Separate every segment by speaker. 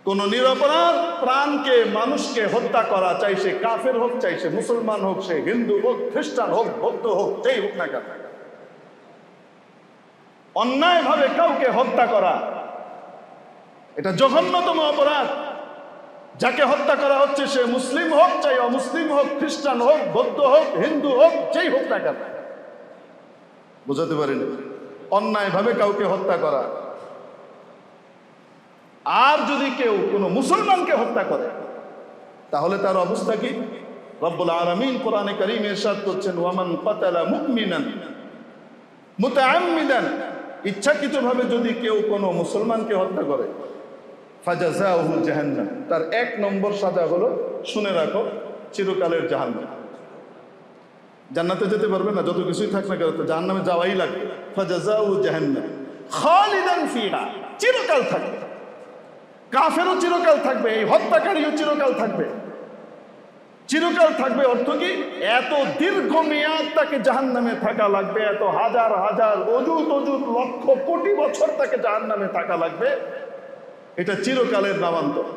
Speaker 1: কোন নিরপরাধ প্রাণকে, মানুষকে হত্যা করা, চাই সে কাফের হোক, চাই সে মুসলমান হোক, সে হিন্দু হোক, খ্রিস্টান হোক, বৌদ্ধ হোক, যেই হোক না কেন, অন্যায়ভাবে কাউকে হত্যা করা এটা জঘন্যতম অপরাধ। যাকে হত্যা করা হচ্ছে সে মুসলিম হোক, চাই অমুসলিম হোক, খ্রিস্টান হোক, বৌদ্ধ হোক, হিন্দু হোক, যেই হোক না কেন। বুঝাতে পারিনি? অন্যায়ভাবে কাউকে হত্যা করা। আর যদি কেউ কোনো মুসলমানকে হত্যা করে তাহলে তার অবস্থা কি? রব্বুল আলামিন কোরআনে কারীমে ইরশাদ করছেন, ওয়ামান কাতালা মুমিনান মুতাআম্মিদান, ইচ্ছাকৃতভাবে যদি কেউ কোনো মুসলমানকে হত্যা করে, ফাজাযাউহু জাহান্নাম, তার 1 নম্বর সাজা হলো, শুনে রাখো, চিরকালের জাহান্নাম। জান্নাতে যেতে পারবে না, যত কিছুই থাক না কেন, জাহান্নামে যাওয়াই লাগবে। ফাজাযাউহু জাহান্নাম খালিদান ফিহা, চিরকাল থাকবে। কাফেরও চিরকাল থাকবে, এই হত্যাকারীও চিরকাল থাকবে। চিরকাল থাকবে অর্থ কি? এত দীর্ঘ মেয়াদ তাকে জাহান্নামে থাকা লাগবে, এত হাজার হাজার অযুত অযুত লক্ষ কোটি বছর তাকে জাহান্নামে থাকা লাগবে। এটা চিরকালের নামান্তর।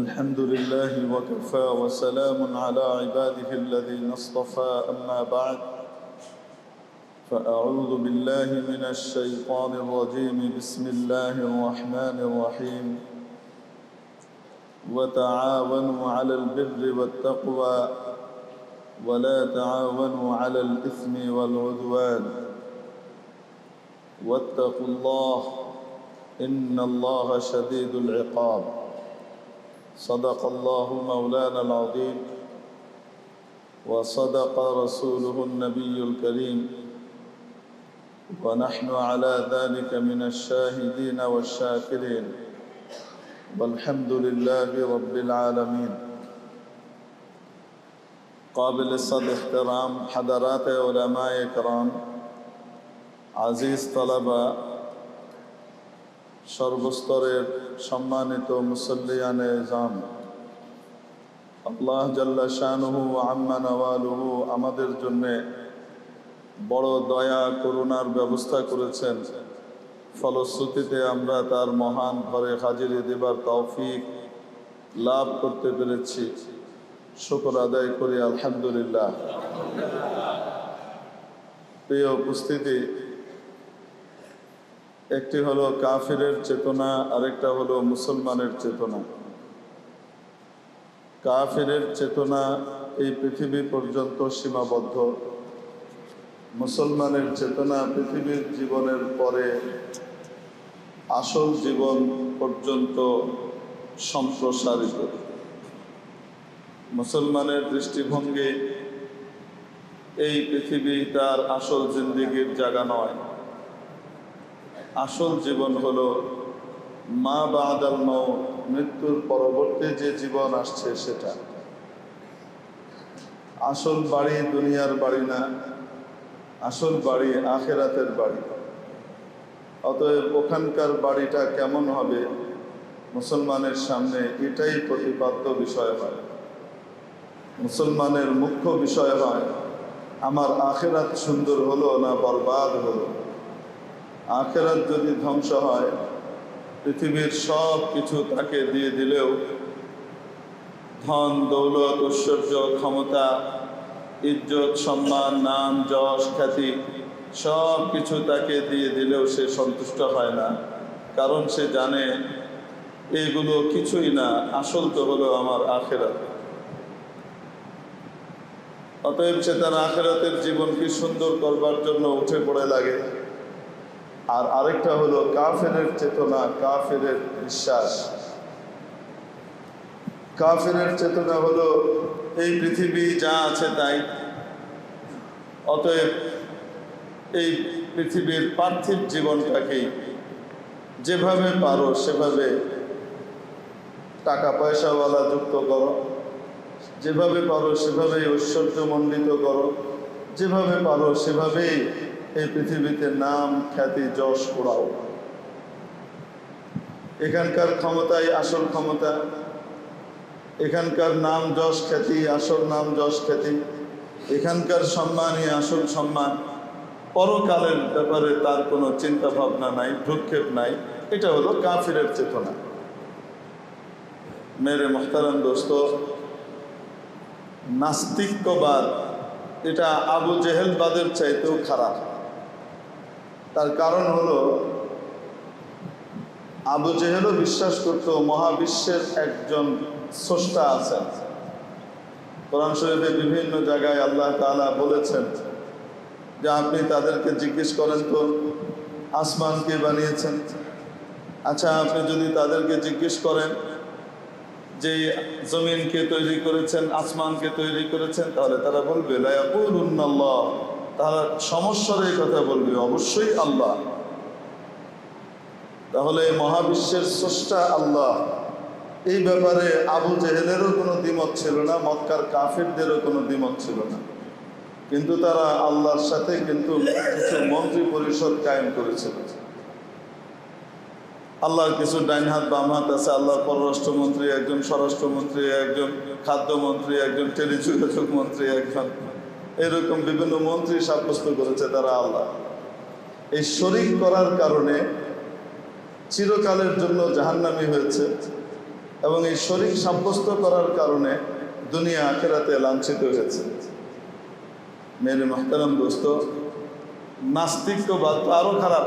Speaker 2: আলহামদুলিল্লাহি ওয়া কাফা ওয়া সালামুন আলা ইবাদিহি আল্লাযীনা ইসতাফা, আম্মা বা'দ। فأعوذ بالله من الشيطان الرجيم. بسم الله الرحمن الرحيم. وتعاونوا على البر والتقوى ولا تعاونوا على الإثم والعدوان واتقوا الله إن الله شديد العقاب. صدق الله مولانا العظيم وصدق رسوله النبي الكريم ونحن على ذلك من الشاهدين والشاكرين والحمد لله رب العالمين. قابل صد احترام حضرات علماء کرام, আজিজ তলাবা, সর্বস্তরের সম্মানিত মুসল্লিয়ানে জাম, আল্লাহ জাল্লা শানুহু ওয়া আম্মা নওয়ালুহু আমাদের জন্য বড় দয়া করুণার ব্যবস্থা করেছেন। ফলশ্রুতিতে আমরা তার মহান ঘরে হাজিরি দেবার তৌফিক লাভ করতে পেরেছি। শুকর আদায় করি আলহামদুলিল্লাহ। প্রিয় উপস্থিতি, একটি হলো কাফিরের চেতনা, আরেকটা হলো মুসলমানের চেতনা। কাফিরের চেতনা এই পৃথিবী পর্যন্ত সীমাবদ্ধ, মুসলমানের চেতনা পৃথিবীর জীবনের পরে আসল জীবন পর্যন্ত সম্প্রসারিত। মুসলমানের দৃষ্টিভঙ্গি এই পৃথিবী তার আসল জিন্দেগির জায়গা নয়। আসল জীবন হলো মা বাদাল মাউত, মৃত্যুর পরবর্তী যে জীবন আসছে সেটা। আসল বাড়ি দুনিয়ার বাড়ি না, আসল বাড়ি আখেরাতের বাড়ি। অতএব ওখানকার বাড়িটা কেমন হবে মুসলমানের সামনে এটাই প্রতিপাদ্য বিষয় হয়। মুসলমানের মুখ্য বিষয় হয় আমার আখেরাত সুন্দর হলো না বরবাদ হলো। আখেরাত যদি ধ্বংস হয়, পৃথিবীর সব কিছু তাকে দিয়ে দিলেও, ধন দৌলত ঐশ্বর্য ক্ষমতা ইজ্জত সম্মান নাম যশ খ্যাতি সব কিছু তাকে দিয়ে দিলেও সে সন্তুষ্ট হয় না, কারণ সে জানে এগুলো কিছুই না, আসল তো হলো আমার আখেরাত। অতএব সে তার আখেরাতের জীবনকে সুন্দর করবার জন্য উঠে পড়ে লাগে। আর আরেকটা হলো কাফেরের চেতনা, কাফেরের বিশ্বাস। কাফেরের চেতনা হলো এই পৃথিবী যা আছে তাই। অতএব এই পৃথিবীর পার্থিব জীবনটাকেই যেভাবে পারো সেভাবে টাকা পয়সাওয়ালা যুক্ত করো, যেভাবে পারো সেভাবেই ঐশ্বর্যমণ্ডিত করো, যেভাবে পারো সেভাবেই এই পৃথিবীতে নাম খ্যাতি যশ কুড়াও। এখানকার ক্ষমতাই আসল ক্ষমতা, এখানকার নাম যশ খ্যাতি আসল নাম যশ খ্যাতি, এখানকার সম্মানই আসল সম্মান। পরকালের ব্যাপারে তার কোনো চিন্তা ভাবনা নাই, ভ্রুক্ষেপ নাই। এটা হলো কাফিরের চেতনা। মেরে মোহতারাম দোস্ত, নাস্তিক্যবাদ এটা আবু জেহেলবাদের চাইতেও খারাপ। তার কারণ হলো আবু জেহেলও বিশ্বাস করত মহাবিশ্বের একজন স্রষ্টা আছেন। কোরআন শরীফে বিভিন্ন জায়গায় আল্লাহ তাআলা বলেছেন যে আপনি তাদেরকে জিজ্ঞেস করেন তো আসমান কে বানিয়েছেন। আচ্ছা, আপনি যদি তাদেরকে জিজ্ঞেস করেন যে জমিনকে তৈরি করেছেন, আসমানকে তৈরি করেছেন, তাহলে তারা বলবে লা ইয়াকুলুন্নাল্লাহ, তারা সমস্যার এই কথা বলবে অবশ্যই আল্লাহ। তাহলে মহাবিশ্বের স্রষ্টা আল্লাহ, এই ব্যাপারে আবু জেহেলেরও কোনো দ্বিমত ছিল না, মক্কার কাফিরদেরও কোনো দ্বিমত ছিল না। কিন্তু তারা আল্লাহর সাথে কিন্তু কিছু মন্ত্রী পরিষদ কায়েম করেছিল। আল্লাহর কিছু ডাইন হাত বাম হাত আছে। আল্লাহর পররাষ্ট্রমন্ত্রী একজন, স্বরাষ্ট্রমন্ত্রী একজন, খাদ্যমন্ত্রী একজন, টেলিযোগাযোগ মন্ত্রী একজন, এরকম বিভিন্ন মন্ত্রী সাব্যস্ত করেছে তারা আল্লাহ। এই শরীক করার কারণে চিরকালের জন্য জাহান্নামী হয়েছে এবং এই শরীক সাব্যস্ত করার কারণে দুনিয়া আখিরাতে লাঞ্ছিত হয়েছে। মেরে মুহতারাম দোস্ত, নাস্তিক্যবাদ তো আরো খারাপ।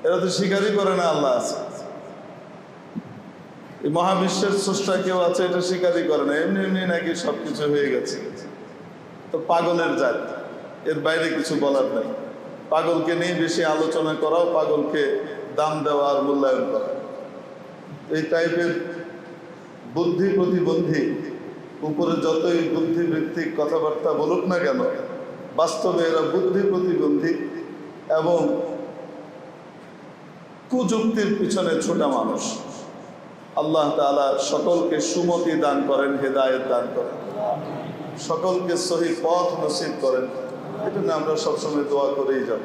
Speaker 2: এরা তো স্বীকারই করে না আল্লাহ আছে। এই মহাবিশ্বের স্রষ্টা কেউ আছে এটা স্বীকারই করে না, এমনি এমনি নাকি সবকিছু হয়ে গেছে। তো পাগলের জাত, এর বাইরে কিছু বলার নাই। পাগলকে নিয়ে বেশি আলোচনা করাও পাগলকে দাম দেওয়া আর মূল্যায়ন করা। এই টাইপের বুদ্ধি প্রতিবন্ধী উপরে যতই বুদ্ধিবৃত্তিক কথাবার্তা বলুক না কেন, বাস্তবে এরা বুদ্ধি প্রতিবন্ধী এবং কুযুক্তির পিছনে ছোটা মানুষ। আল্লাহ তাআলা সকলকে সুমতি দান করেন, হেদায়েত দান করেন, সকলকে সহি পথ নসিব করেন। এটা নিয়ে আমরা সবসময় দোয়া করেই যাব।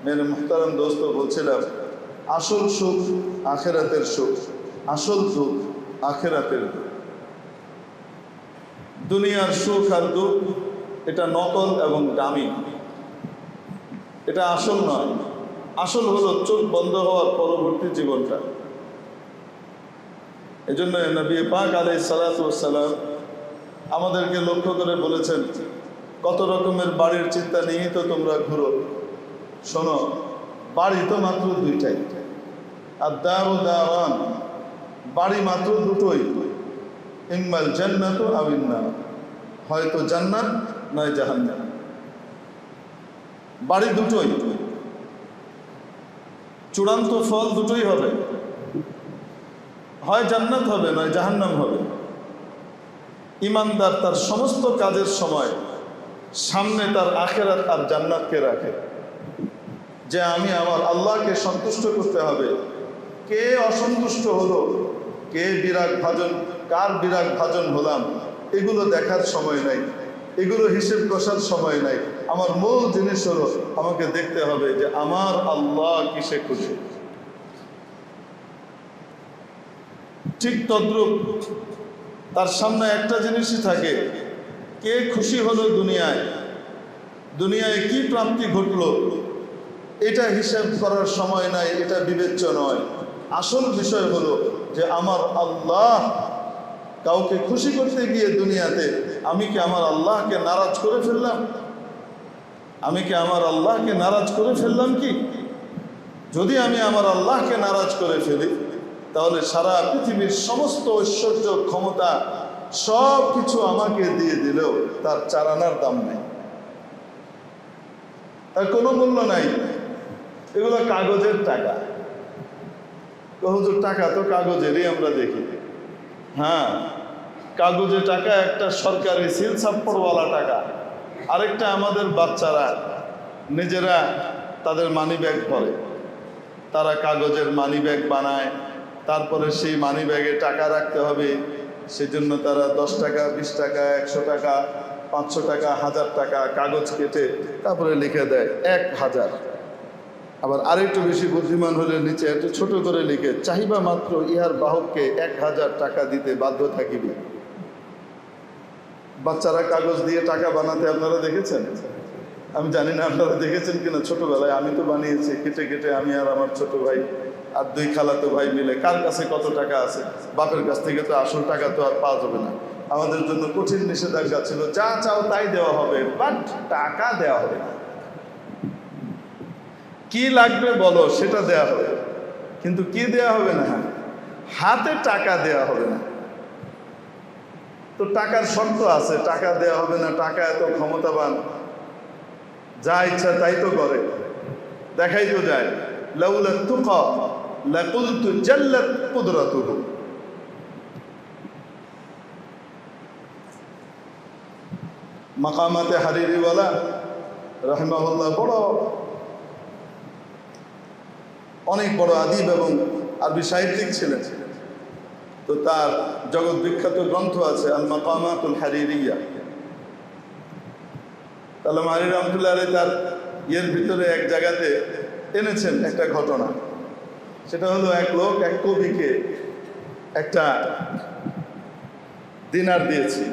Speaker 2: মেরে মুহতারাম দোস্ত, বলছিলাম আসল সুখ আখিরাতের সুখ, আসল দুঃখ আখিরাতের দুঃখ। দুনিয়ার সুখ আর দুঃখ এটা নকল এবং দামি, এটা আসল নয়। আসল হলো চোখ বন্ধ হওয়ার পরবর্তী জীবনটা। এই জন্য নবী পাক আলাইহিস সালাতু ওয়াস সালাম আমাদেরকে লক্ষ্য করে বলেছেন, কত রকমের বাড়ির চিন্তা নিয়েই তো তোমরা ঘুরো। শোনো, বাড়ি তো মাত্র দুইটাই, আর দারু দারান, বাড়ি মাত্র দুটোই, ইম্মাল জান্নাতু আওয়ান নার, হয়তো জান্নাত নয় জাহান্নাম। বাড়ি দুটোই, চূড়ান্ত ফল দুটোই হবে, হয় জান্নাত হবে নয় জাহান্নাম হবে। ইমানদার তার সমস্ত কাজের সময় সামনে তার আখিরাত আর জান্নাতকে রাখে, যে আমি আমার আল্লাহকে সন্তুষ্ট করতে হবে। কে অসন্তুষ্ট হলো, কে বিরাগ ভাজন, কার বিরাগ ভাজন হলাম, এগুলো দেখার সময় নাই, এগুলো হিসেব কষার সময় নাই। আমার মূল জিনিস হলো আমাকে দেখতে হবে যে আমার আল্লাহ কিসে খুশি। ঠিক তদ্রূপ তার সামনে একটা জিনিসই থাকে, কে খুশি হলো দুনিয়ায়, দুনিয়ায় কি প্রাপ্তি ঘটলো, এটা হিসাব করার সময় নাই, এটা বিবেচ্য নয়। আসল বিষয় হলো যে আমার আল্লাহ, কাউকে খুশি করতে গিয়ে দুনিয়াতে আমি কি আমার আল্লাহকে নারাজ করে ফেললাম? আমি কি আমার আল্লাহকে নারাজ করে ফেললাম কি? যদি আমি আমার আল্লাহকে নারাজ করে ফেলি, তাহলে সারা পৃথিবীর সমস্ত ঐশ্বর্য ক্ষমতা সব কিছু আমাকে দিয়ে দিলেও তার চারানার দাম নেই, তার কোনো মূল্য নাই। এগুলো কাগজের টাকা। হুজুর, টাকা তো কাগজেরই আমরা দেখি। হ্যাঁ, কাগজের টাকা একটা সরকারি সিল ছাপ্পড়ওয়ালা টাকা, আরেকটা আমাদের বাচ্চারা নিজেরা তাদের মানি ব্যাগ করে, তারা কাগজের মানি ব্যাগ বানায়, তারপরে সেই মানি ব্যাগে টাকা রাখতে হবে, সেজন্য তারা 10 টাকা, 20 টাকা, 100 টাকা, 500 টাকা, 1000 টাকা কাগজ কেটে তারপরে লিখে দেয় 1000। আবার আরেকটু বেশি বুদ্ধিমান হলে নিচে একটু ছোট করে লিখে, চাহিবা মাত্র ইহার বাহককে 1000 টাকা দিতে বাধ্য থাকিবে। বাচ্চারা কাগজ দিয়ে টাকা বানাতে আপনারা দেখেছেন? আমি জানি না আপনারা দেখেছেন কিনা। ছোটবেলায় আমি তো বানিয়েছি, কেটে কেটে আমি আর আমার ছোট ভাই
Speaker 1: আর দুই খালাতো ভাই মিলে কার কাছে কত টাকা আছে, বাপের কাছ থেকে তো আসল টাকা তো আর পাওয়া যাবে না। আমাদের জন্য কঠিন নিষেধাজ্ঞা ছিল, যা চাও তাই দেওয়া হবে, বাট টাকা দেওয়া হবে না। কি লাগবে বলো, সেটা দেওয়া হবে, কিন্তু কি দেওয়া হবে না, হাতে টাকা দেওয়া হবে না। তো টাকার শর্ত আছে, টাকা দেওয়া হবে না, টাকা এত ক্ষমতাবান, যা ইচ্ছা তাই তো করে, দেখাই তো যায়। লাউলা তুকা লাকুলতু জাল্লাত কুদরাতুহু। মাকামাতে হারিরিওয়ালা রাহিমাহুল্লাহ অনেক বড় আদিব এবং আরবি সাহিত্যিক ছিলেন। তো তার জগৎ বিখ্যাত গ্রন্থ আছে আল মাকামাতুল হারিরিয়া। তাহলে হারিরি রহমতুল্লাহ আলাইহি তার ভিতরে এক জায়গাতে এনেছেন একটা ঘটনা। সেটা হলো এক লোক এক কবিকে একটা দিনার দিয়েছে।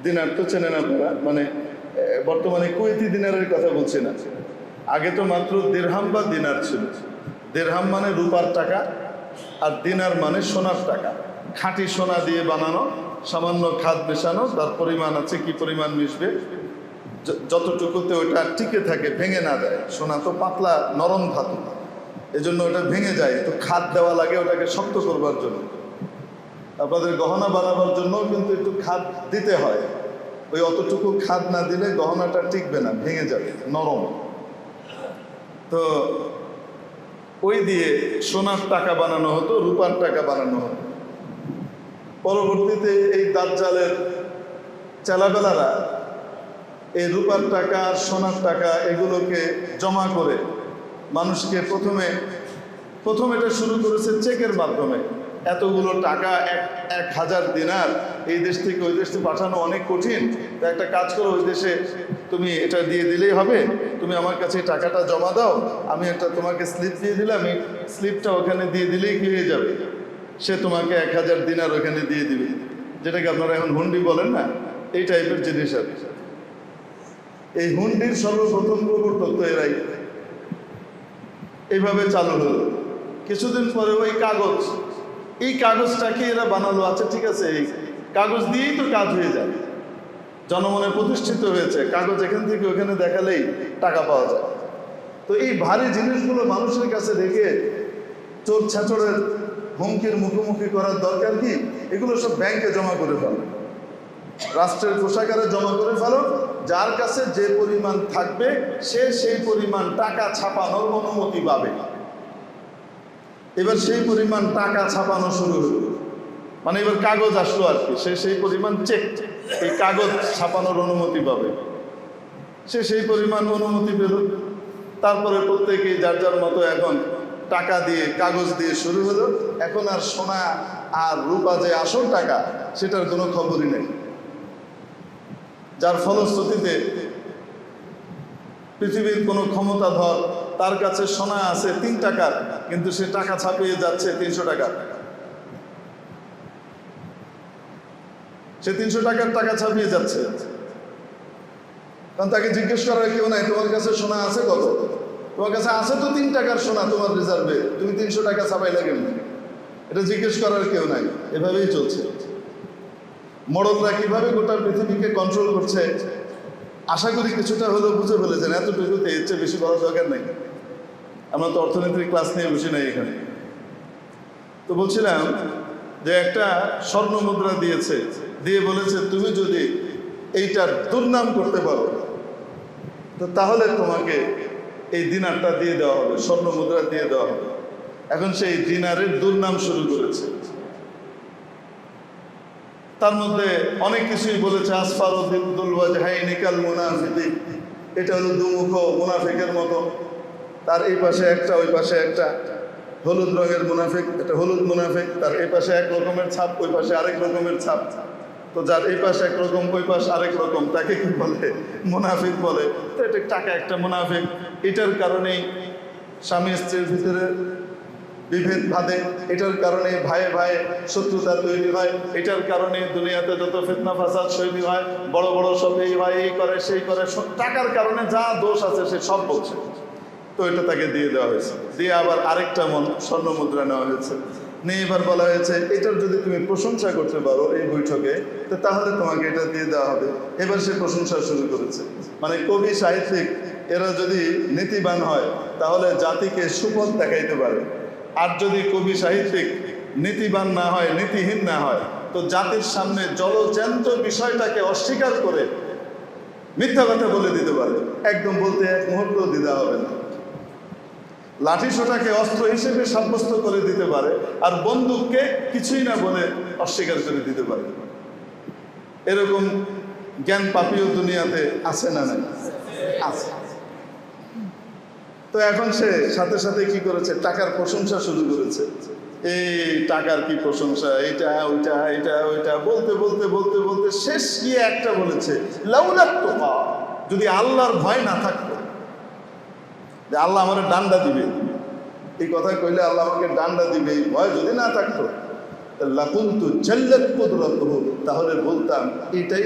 Speaker 1: দিনার তো চেনেন আপনারা, মানে বর্তমানে কুয়েতি দিনারের কথা বলছি না, আগে তো মাত্র দিরহাম বা দিনার ছিল। দিরহাম মানে রূপার টাকা, আর দিনার মানে সোনার টাকা, খাঁটি সোনা দিয়ে বানানো, সামান্য খাদ মেশানো, তার পরিমাণ আছে, কি পরিমাণ মিশবে, যতটুকুতে ওইটা টিকে থাকে, ভেঙে না যায়। সোনা তো পাতলা নরম ধাতু, এজন্য ওটা ভেঙে যায়, তো খাদ দেওয়া লাগে ওটাকে শক্ত করবার জন্য। আপনাদের গহনা বানাবার জন্য কিন্তু একটু খাদ দিতে হয়, ওই অতটুকু খাদ না দিলে গহনাটা টিকবে না, ভেঙে যাবে, নরম। তো ওই দিয়ে সোনার টাকা বানানো হতো, রূপার টাকা বানানো হতো। পরবর্তীতে এই দাজ্জালের চেলাবেলারা এই রূপার টাকা আর সোনার টাকা এগুলোকে জমা করে মানুষকে প্রথম এটা শুরু করেছে চেকের মাধ্যমে। এতগুলো টাকা, 1000 দিনার এই দেশ থেকে ওই দেশে পাঠানো অনেক কঠিন, তো একটা কাজ করো, ওই দেশে তুমি এটা দিয়ে দিলেই হবে, তুমি আমার কাছে টাকাটা জমা দাও, আমি একটা তোমাকে স্লিপ দিয়ে দিলাম, এই স্লিপটা ওখানে দিয়ে দিলেই কি হয়ে যাবে, সে তোমাকে 1000 দিনার ওখানে দিয়ে দিবে, যেটাকে আপনারা এখন হুন্ডি বলেন না, এই টাইপের জিনিস আর। এই হুন্ডির সর্বপ্রথম প্রবর্তক তো এরাই। এইভাবে চালু হলো। কিছুদিন পরে ওই কাগজ, এই কাগজটাকে এরা বানালো, আচ্ছা ঠিক আছে, এই কাগজ দিয়েই তো কাজ হয়ে যায়, জনমনে প্রতিষ্ঠিত হয়েছে, কাগজ এখান থেকে ওখানে দেখালেই টাকা পাওয়া যায়। তো এই ভারী জিনিসগুলো মানুষের কাছে রেখে চোর ছাচড়ের হুমকির মুখোমুখি করার দরকার কি? এগুলো সব ব্যাংকে জমা করে ফেলো, রাষ্ট্রের কোষাগারে জমা করে ফেলো, যার কাছে যে পরিমাণ থাকবে সে সেই পরিমাণ টাকা ছাপানোর অনুমতি পাবে। এবার সেই পরিমাণ টাকা ছাপানো শুরু হলো, মানে এবার কাগজ আসলো আর কি, সে সেই পরিমাণ চেক, এই কাগজ ছাপানোর অনুমতি পাবে, সে সেই পরিমাণ অনুমতি পেল। তারপরে প্রত্যেকেই যার যার মতো এখন টাকা দিয়ে, কাগজ দিয়ে শুরু হলো। এখন আর সোনা আর রূপা যে আসল টাকা, সেটার কোনো খবরই নেই। যার ফলশ্রুতিতে পৃথিবীর কোনো ক্ষমতাধর, তার কাছে সোনা আছে 3 টাকার, কিন্তু সে টাকা ছাপিয়ে যাচ্ছে 300 টাকা। সে 300 টাকার টাকা ছাপিয়ে যাচ্ছে, কারণ তাকে জিজ্ঞেস করার কেউ নাই, তোমার কাছে সোনা আছে কত? তোমার কাছে আছে তো 3 টাকার সোনা তোমার রিজার্ভে, তুমি 300 টাকা ছাপাই লাগে না, এটা জিজ্ঞেস করার কেউ নাই। এভাবেই চলছে। মোড়লরা কিভাবে গোটা পৃথিবীকে কন্ট্রোল করছে আশা করি কিছুটা হলেও বুঝে ফেলেছেন। এতটুকুতে এর চেয়ে বেশি বড় দরকার নেই। আমরা তো অর্থনীতির ক্লাস নিয়ে বসি নাই এখানে। তো বলছিলাম যে একটা স্বর্ণ মুদ্রা দিয়েছে, দিয়ে বলেছে তুমি যদি এইটার দুর্নাম করতে পারো তো তাহলে তোমাকে এই দিনারটা দিয়ে দেওয়া হবে, স্বর্ণ মুদ্রা দিয়ে দেওয়া হবে। এখন সেই দিনারের দুর্নাম শুরু করেছে। তার মধ্যে অনেক কিছুই বলেছে। আসফারুদ্দুল ওয়াজহাইনি কাল মুনাফিক, এটা হলো দুমুখ মুনাফিকের মতো, তার এই পাশে একটা ওই পাশে একটা, হলুদ রঙের মুনাফিক, এটা হলুদ মুনাফিক, তার এই পাশে এক রকমের ছাপ, ওই পাশে আরেক রকমের ছাপ। তো যার এই পাশে একরকম ওই পাশে আরেক রকম, তাকে কি বলে? মুনাফিক বলে। তো এটা টাকা একটা মুনাফিক। এটার কারণেই স্বামী স্ত্রীর ভিতরে বিভেদ বাঁধে, এটার কারণে ভাইয়ে ভাইয়ে শত্রুতা তৈরি হয়, এটার কারণে দুনিয়াতে যত ফিতনা ফাসাদ তৈরি হয়, বড় বড় সব এই হয়, এই করে সেই করে, টাকার কারণে যা দোষ আছে সে সব বলছে। তো তো এটা তাকে দিয়ে দেওয়া হয়েছে। দিয়ে আবার আরেকটা স্বর্ণ মুদ্রা নেওয়া হয়েছে, নিয়ে এবার বলা হয়েছে এটার যদি তুমি প্রশংসা করতে পারো এই বৈঠকে, তো তাহলে তোমাকে এটা দিয়ে দেওয়া হবে। এবার সে প্রশংসা শুরু করেছে। মানে কবি সাহিত্যিক এরা যদি নীতিবান হয় তাহলে জাতিকে সুপথ দেখাইতে পারে, আর যদি কবি সাহিত্যিক নীতিবান না হয়, নীতিহীন না হয়, তো জাতির সামনে জলজ্যান্ত বিষয়টাকে অস্বীকার করে মিথ্যা কথা বলে দিতে পারে। একদম বলতে এক মুহূর্ত দ্বিধা হবে না। লাঠি সোটাকে অস্ত্র হিসেবে সাব্যস্ত করে দিতে পারে, আর বন্দুককে কিছুই না বলে অস্বীকার করে দিতে পারে। এরকম জ্ঞান পাপীয় দুনিয়াতে আছে না নাই? আছে। তো এখন সে সাথে সাথে কি করেছে, টাকার প্রশংসা শুরু করেছে। এই টাকার কি প্রশংসা, এইটা ওইটা এটা ওইটা বলতে বলতে বলতে বলতে শেষ গিয়ে একটা বলেছে, লাউলাত তুকা, যদি আল্লাহর ভয় না থাকতো, যে আল্লাহ আমাকে ডান্ডা দিবে, এই কথা কইলে আল্লাহ আমাকে ডান্ডা দিবে, এই ভয় যদি না থাকতো, লাকুনতু জাল্লাত কুদরাতুহু, তাহলে বলতাম এটাই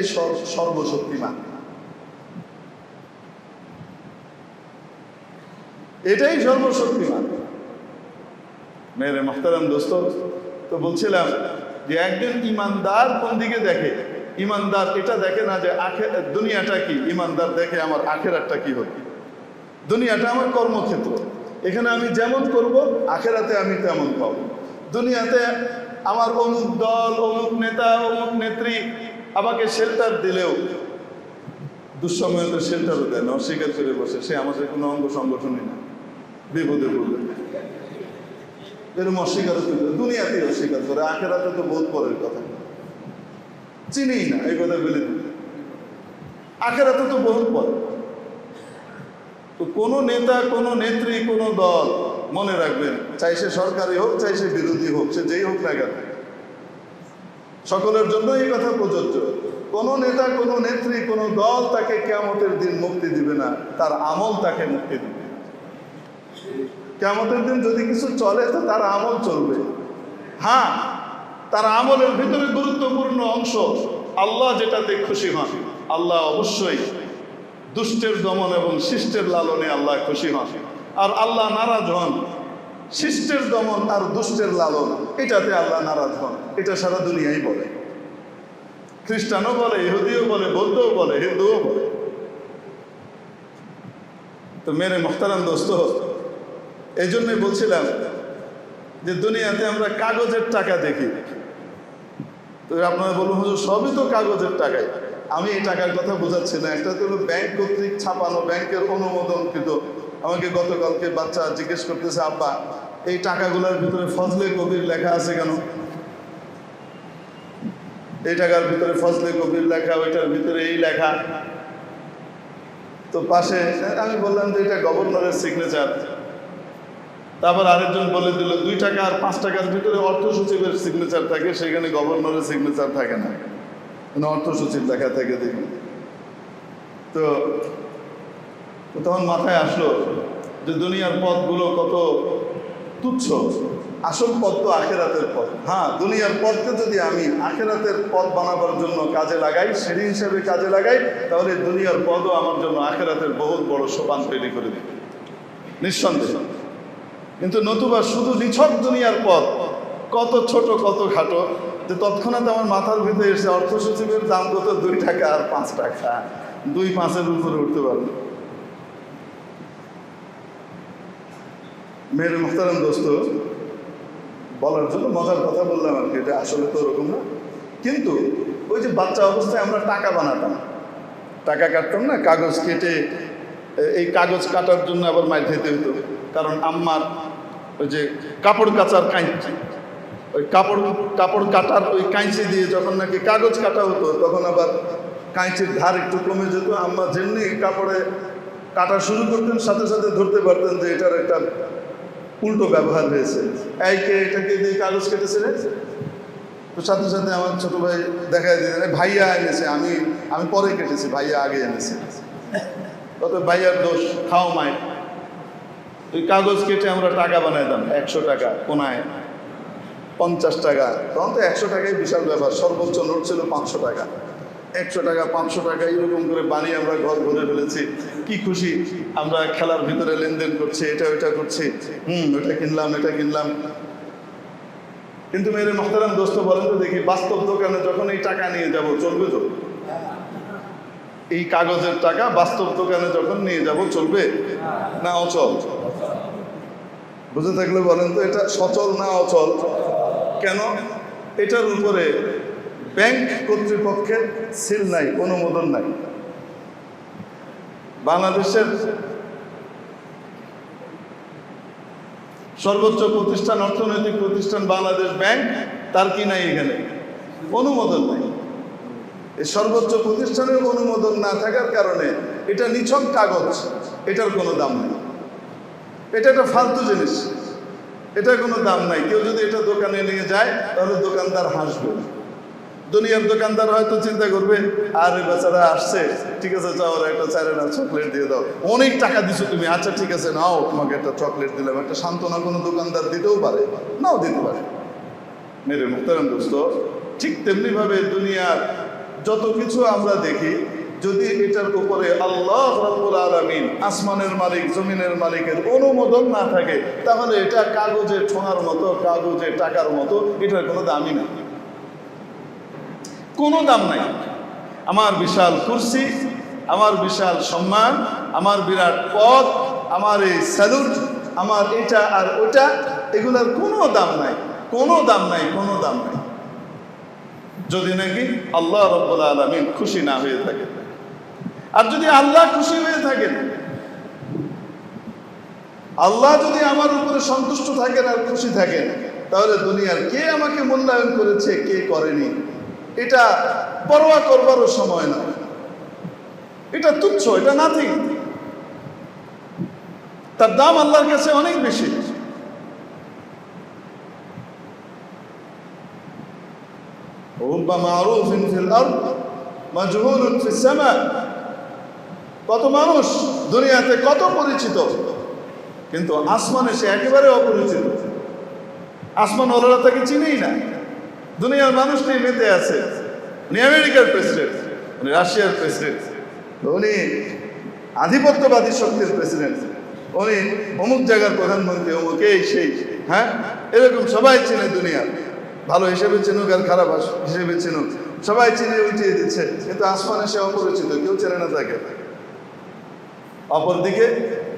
Speaker 1: সর্বশক্তিমান, এটাই সর্বশক্তিমান। মেরে মুহতারাম দোস্ত, তো বলছিলাম যে একজন ইমানদার কোন দিকে দেখে? ইমানদার এটা দেখে না যে দুনিয়াটা কি, ইমানদার দেখে আমার আখেরাতটা কি হবে। দুনিয়াটা আমার কর্মক্ষেত্র, এখানে আমি যেমন করব আখেরাতে আমি তেমন পাবো। দুনিয়াতে আমার অমুক দল, অমুক নেতা, অমুক নেত্রী আমাকে শেল্টার দিলেও দুঃসময়ে তো শেল্টারও দেয় না, অস্বীকার করে বসে, সে আমাদের কোনো অঙ্গ সংগঠনই না, বিপদে পড়বে এরকম অস্বীকার করে, দুনিয়াতেই অস্বীকার করে, আখেরাতে তো বহুত পরের কথা, চিনি না এই কথা বলে দিই, আখেরাতে তো বহুত পরে। তো কোনো নেতা, কোনো নেত্রী, কোনো দল, মনে রাখবেন, চাই সে সরকারি হোক, চাই সে বিরোধী হোক, সে যেই হোক না কেন, সকলের জন্য এই কথা প্রযোজ্য। কোনো নেতা, কোনো নেত্রী, কোনো দল তাকে কিয়ামতের দিন মুক্তি দিবে না, তার আমল তাকে মুক্তি দিবে। কিয়ামতের দিন যদি কিছু চলে তো তার আমল চলবে। হ্যাঁ, তার আমলের ভিতরে গুরুত্বপূর্ণ অংশ আল্লাহ যেটাতে খুশি হন। আল্লাহ অবশ্যই দুষ্টের দমন এবং শিষ্টের লালনে আল্লাহ খুশি হন, আর আল্লাহ নারাজ হন শিষ্টের দমন আর দুষ্টের লালন, এটাতে আল্লাহ নারাজ হন। এটা সারা দুনিয়াই বলে, খ্রিস্টানও বলে, ইহুদিও বলে, বৌদ্ধও বলে, হিন্দুও বলে। তো মেরে মুহতারাম দোস্ত, এই জন্যই বলছিলাম যে দুনিয়াতে আমরা কাগজের টাকা দেখি। তো আপনারা বলুন হুজুর সবই তো কাগজের টাকায়। আমি এই টাকার কথা বোঝাচ্ছি না, একটা হলো ব্যাংক কর্তৃক ছাপানো, ব্যাংকের অনুমোদনকৃত। আমাকে গতকালকে বাচ্চা জিজ্ঞেস করতেছে, আব্বা এই টাকাগুলোর ভিতরে ফজলে কবির লেখা আছে কেন? এই টাকার ভিতরে ফজলে কবির লেখা, ওইটার ভিতরে এই লেখা। তো পাশে আমি বললাম যে এটা গভর্নরের সিগনেচার। তারপর আরেকজন বলে দিল 2 টাকা আর 5 টাকার ভিতরে অর্থ সচিবের সিগনেচার থাকে, সেখানে গভর্নরের সিগনেচার থাকে না, মানে অর্থ সচিব লেখা থাকে দেখি। তো তখন মাথায় আসলো যে দুনিয়ার পথগুলো কত তুচ্ছ, আসল পথ তো আখেরাতের পথ। হ্যাঁ, দুনিয়ার পথকে যদি আমি আখেরাতের পথ বানাবার জন্য কাজে লাগাই, সিঁড়ি হিসেবে কাজে লাগাই, তাহলে দুনিয়ার পথও আমার জন্য আখেরাতের বহুত বড় সোপান তৈরি করে দেবে নিঃসন্দেহে। কিন্তু নতুবা শুধু নিছক দুনিয়ার পথ কত ছোট, কত খাটো, যে তৎক্ষণাৎ আমার মাথার ভিতরে এসে অর্থ সচিবের দাম কত 2 টাকা আর 5 টাকা, 2-5-এর উপরে উঠতে পারবে। মেরে মুহতারাম দোস্ত, বলার জন্য মজার কথা বললাম আর কি, এটা আসলে তো ওরকম না। কিন্তু ওই যে বাচ্চা অবস্থায় আমরা টাকা বানাতাম, টাকা কাটতাম না, কাগজ কেটে, এই কাগজ কাটার জন্য আবার মাইর খেতে হতো, কারণ আম্মার ওই যে কাপড় কাচার কাঁচি, ওই কাপড় কাটার ওই কাঁচি দিয়ে যখন নাকি কাগজ কাটা হতো, তখন আবার কাঁচির ধার একটু কমে যেত। আম্মা যেমনি কাপড়ে কাটা শুরু করতেন, সাথে সাথে ধরতে পারতেন যে এটার একটা উল্টো ব্যবহার হয়েছে, এইকে এটাকে দিয়ে কাগজ কেটেছে রে। তো সাথে সাথে আমার ছোট ভাই দেখাই দিতেন, ভাইয়া এনেছে, আমি পরে কেটেছি, ভাইয়া আগে এনেছে। কত ভাইয়ার দোষ, খাও মায়। ওই কাগজ কেটে আমরা টাকা বানাইতাম, 100 টাকা কোনায়, 50 টাকা। তখন তো 100 টাকাই বিশাল ব্যাপার, সর্বোচ্চ নোট ছিল 500 টাকা। 100 টাকা 500 টাকা এরকম করে বানিয়ে আমরা ঘর ভরে ফেলেছি। কি খুশি আমরা, খেলার ভিতরে লেনদেন করছি, এটা ওইটা করছি, ওটা কিনলাম এটা কিনলাম। কিন্তু মেরে মোহতারাম দোস্ত বলেন তো দেখি, বাস্তব দোকানে যখন এই টাকা নিয়ে যাব চলবে তো? এই কাগজের টাকা বাস্তব দোকানে যখন নিয়ে যাব চলবে না অচল? বুঝে থাকলে বলেন তো, এটা সচল না অচল? কেন? এটার উপরে ব্যাংক কর্তৃপক্ষের সিল নাই, অনুমোদন নাই। বাংলাদেশের সর্বোচ্চ প্রতিষ্ঠান, অর্থনৈতিক প্রতিষ্ঠান বাংলাদেশ ব্যাংক, তার কি নাই এখানে? অনুমোদন নাই। এই সর্বোচ্চ প্রতিষ্ঠানের অনুমোদন না থাকার কারণে এটা নিছক কাগজ, এটার কোনো দাম নেই। এটা একটা ফালতু জিনিস, এটার কোনো দাম নাই। কেউ যদি এটা দোকানে নিয়ে যায় তাহলে দোকানদার হাসবে। দুনিয়ার দোকানদার হয়তো চিন্তা করবে, আরে বেচারা আসছে, ঠিক আছে যাও ওরা একটা চারেনা চকলেট দিয়ে দাও, অনেক টাকা দিছো তুমি, আচ্ছা ঠিক আছে নাও তোমাকে একটা চকলেট দিলাম। একটা সান্ত্বনা কোনো দোকানদার দিতেও পারে, নাও দিতে পারে। মেরে মুহতারাম দোস্ত, ঠিক তেমনি ভাবে দুনিয়ার যত কিছু আমরা দেখি, যদি এটার উপরে আল্লাহ রাব্বুল আলামিন, আসমানের মালিক জমিনের মালিকের অনুমোদন না থাকে, তাহলে এটা কাগজে ঠোঙার মতো, কাগজে টাকার মতো, এটার কোনো দামই না, কোনো দাম নাই। আমার বিশাল কুরসি, আমার বিশাল সম্মান, আমার বিরাট পদ, আমার এই স্যালুট, আমার এটা আর ওটা, এগুলার কোনো দাম নাই, কোনো দাম নাই, কোনো দাম নাই, যদি নাকি আল্লাহ রাব্বুল আলামিন খুশি না হয়ে থাকে। আর যদি আল্লাহ খুশি হয়ে থাকেন, আল্লাহ যদি আমার উপরে সন্তুষ্ট থাকেন আর খুশি থাকেন, তাহলে দুনিয়ার কে আমাকে মূল্যায়ন করেছে কে করেনি এটা পরোয়া করবারও সময় না। এটা তুচ্ছ, এটা নাথিং। তার দাম আল্লাহর কাছে অনেক বেশি। কত মানুষ দুনিয়াতে কত পরিচিত, কিন্তু আসমানে সে একেবারে অপরিচিত। আসমান ওরা তাকে চিনেই না। দুনিয়ার মানুষ নিয়ে মেতে আছে, উনি আমেরিকার প্রেসিডেন্ট, উনি রাশিয়ার প্রেসিডেন্ট, উনি আধিপত্যবাদী শক্তির প্রেসিডেন্ট, উনি অমুক জায়গার প্রধানমন্ত্রী, অমুক এই সেই, হ্যাঁ এরকম সবাই চেনে। দুনিয়া ভালো হিসেবে চিনুক আর খারাপ হিসেবে চিনুক, সবাই চিনে উঠিয়ে দিচ্ছে, কিন্তু আসমানে সে অপরিচিত, কেউ চেনে না তাকে। অপরদিকে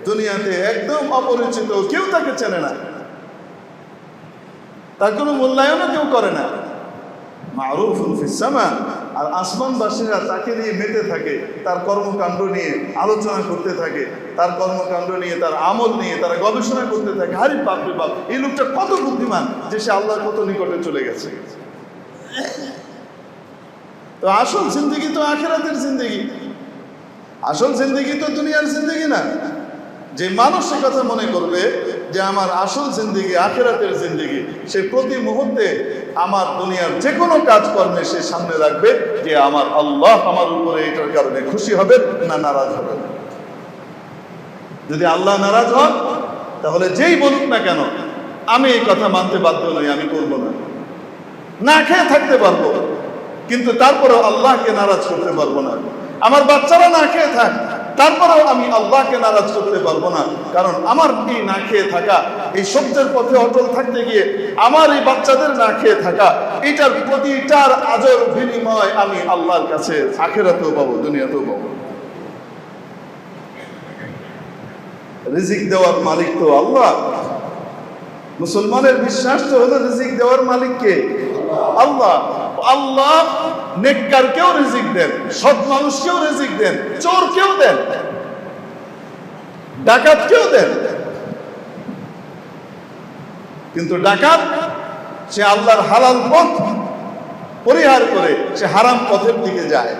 Speaker 1: দুনিয়াতে একদম অপরিচিত, কেউ তাকে চেনে না, তার কোনো মূল্যায়নও কেউ করে না। মারুফুন ফিস সামা। আর আসমানবাসীরা তাকে নিয়ে মেতে থাকে, তার কর্মকাণ্ড নিয়ে আলোচনা করতে থাকে, তার কর্মকাণ্ড নিয়ে, তার আমল নিয়ে তারা গবেষণা করতে থাকে। আরে বাপ রে বাপ, এই লোকটা কত বুদ্ধিমান যে সে আল্লাহর কত নিকটে চলে গেছে। তো আসল জিন্দেগি তো আখিরাতের জিন্দেগি, আসল জিন্দেগি তো দুনিয়ার জিন্দেগি না। যে মানুষ সে কথা মনে করবে যে আমার আসল জিন্দেগি আখিরাতের জিন্দেগি, সে প্রতি মুহূর্তে আমার দুনিয়ার যে কোনো কাজকর্মে সে সামনে রাখবে যে আমার আল্লাহ আমার উপরে এটার কারণে খুশি হবে না নারাজ হবে। যদি আল্লাহ নারাজ হন তাহলে যেই বলুক না কেন আমি এই কথা মানতে বাধ্য নই, আমি করব না। না খেয়ে থাকতে পারবো, কিন্তু তারপরেও আল্লাহকে নারাজ করতে পারবো না। আমার বাচ্চারা না খেয়ে থাক, তারপরেও আমি আল্লাহকে নারাজ করতে পারবো না। কারণ আমার এই না খেয়ে থাকা, এই সত্যের পথে অটল থাকতে গিয়ে আমার এই বাচ্চাদের না খেয়ে থাকা, এটার প্রতিটার আজর বিনিময় আমি আল্লাহর কাছে আখিরাতেও পাবো, দুনিয়াতেও পাবো। রিজিক দেওয়ার মালিক তো আল্লাহ। মুসলমানের বিশ্বাস তো হলো রিজিক দেওয়ার মালিক কে? আল্লাহ। আল্লাহ নেককারকেও রিজিক দেন, সৎ মানুষকেও রিজিক দেন, চোরকেও দেন, ডাকাতকেও দেন। কিন্তু ডাকাত সে আল্লাহর হালাল পথ পরিহার করে সে হারাম পথের দিকে যায়,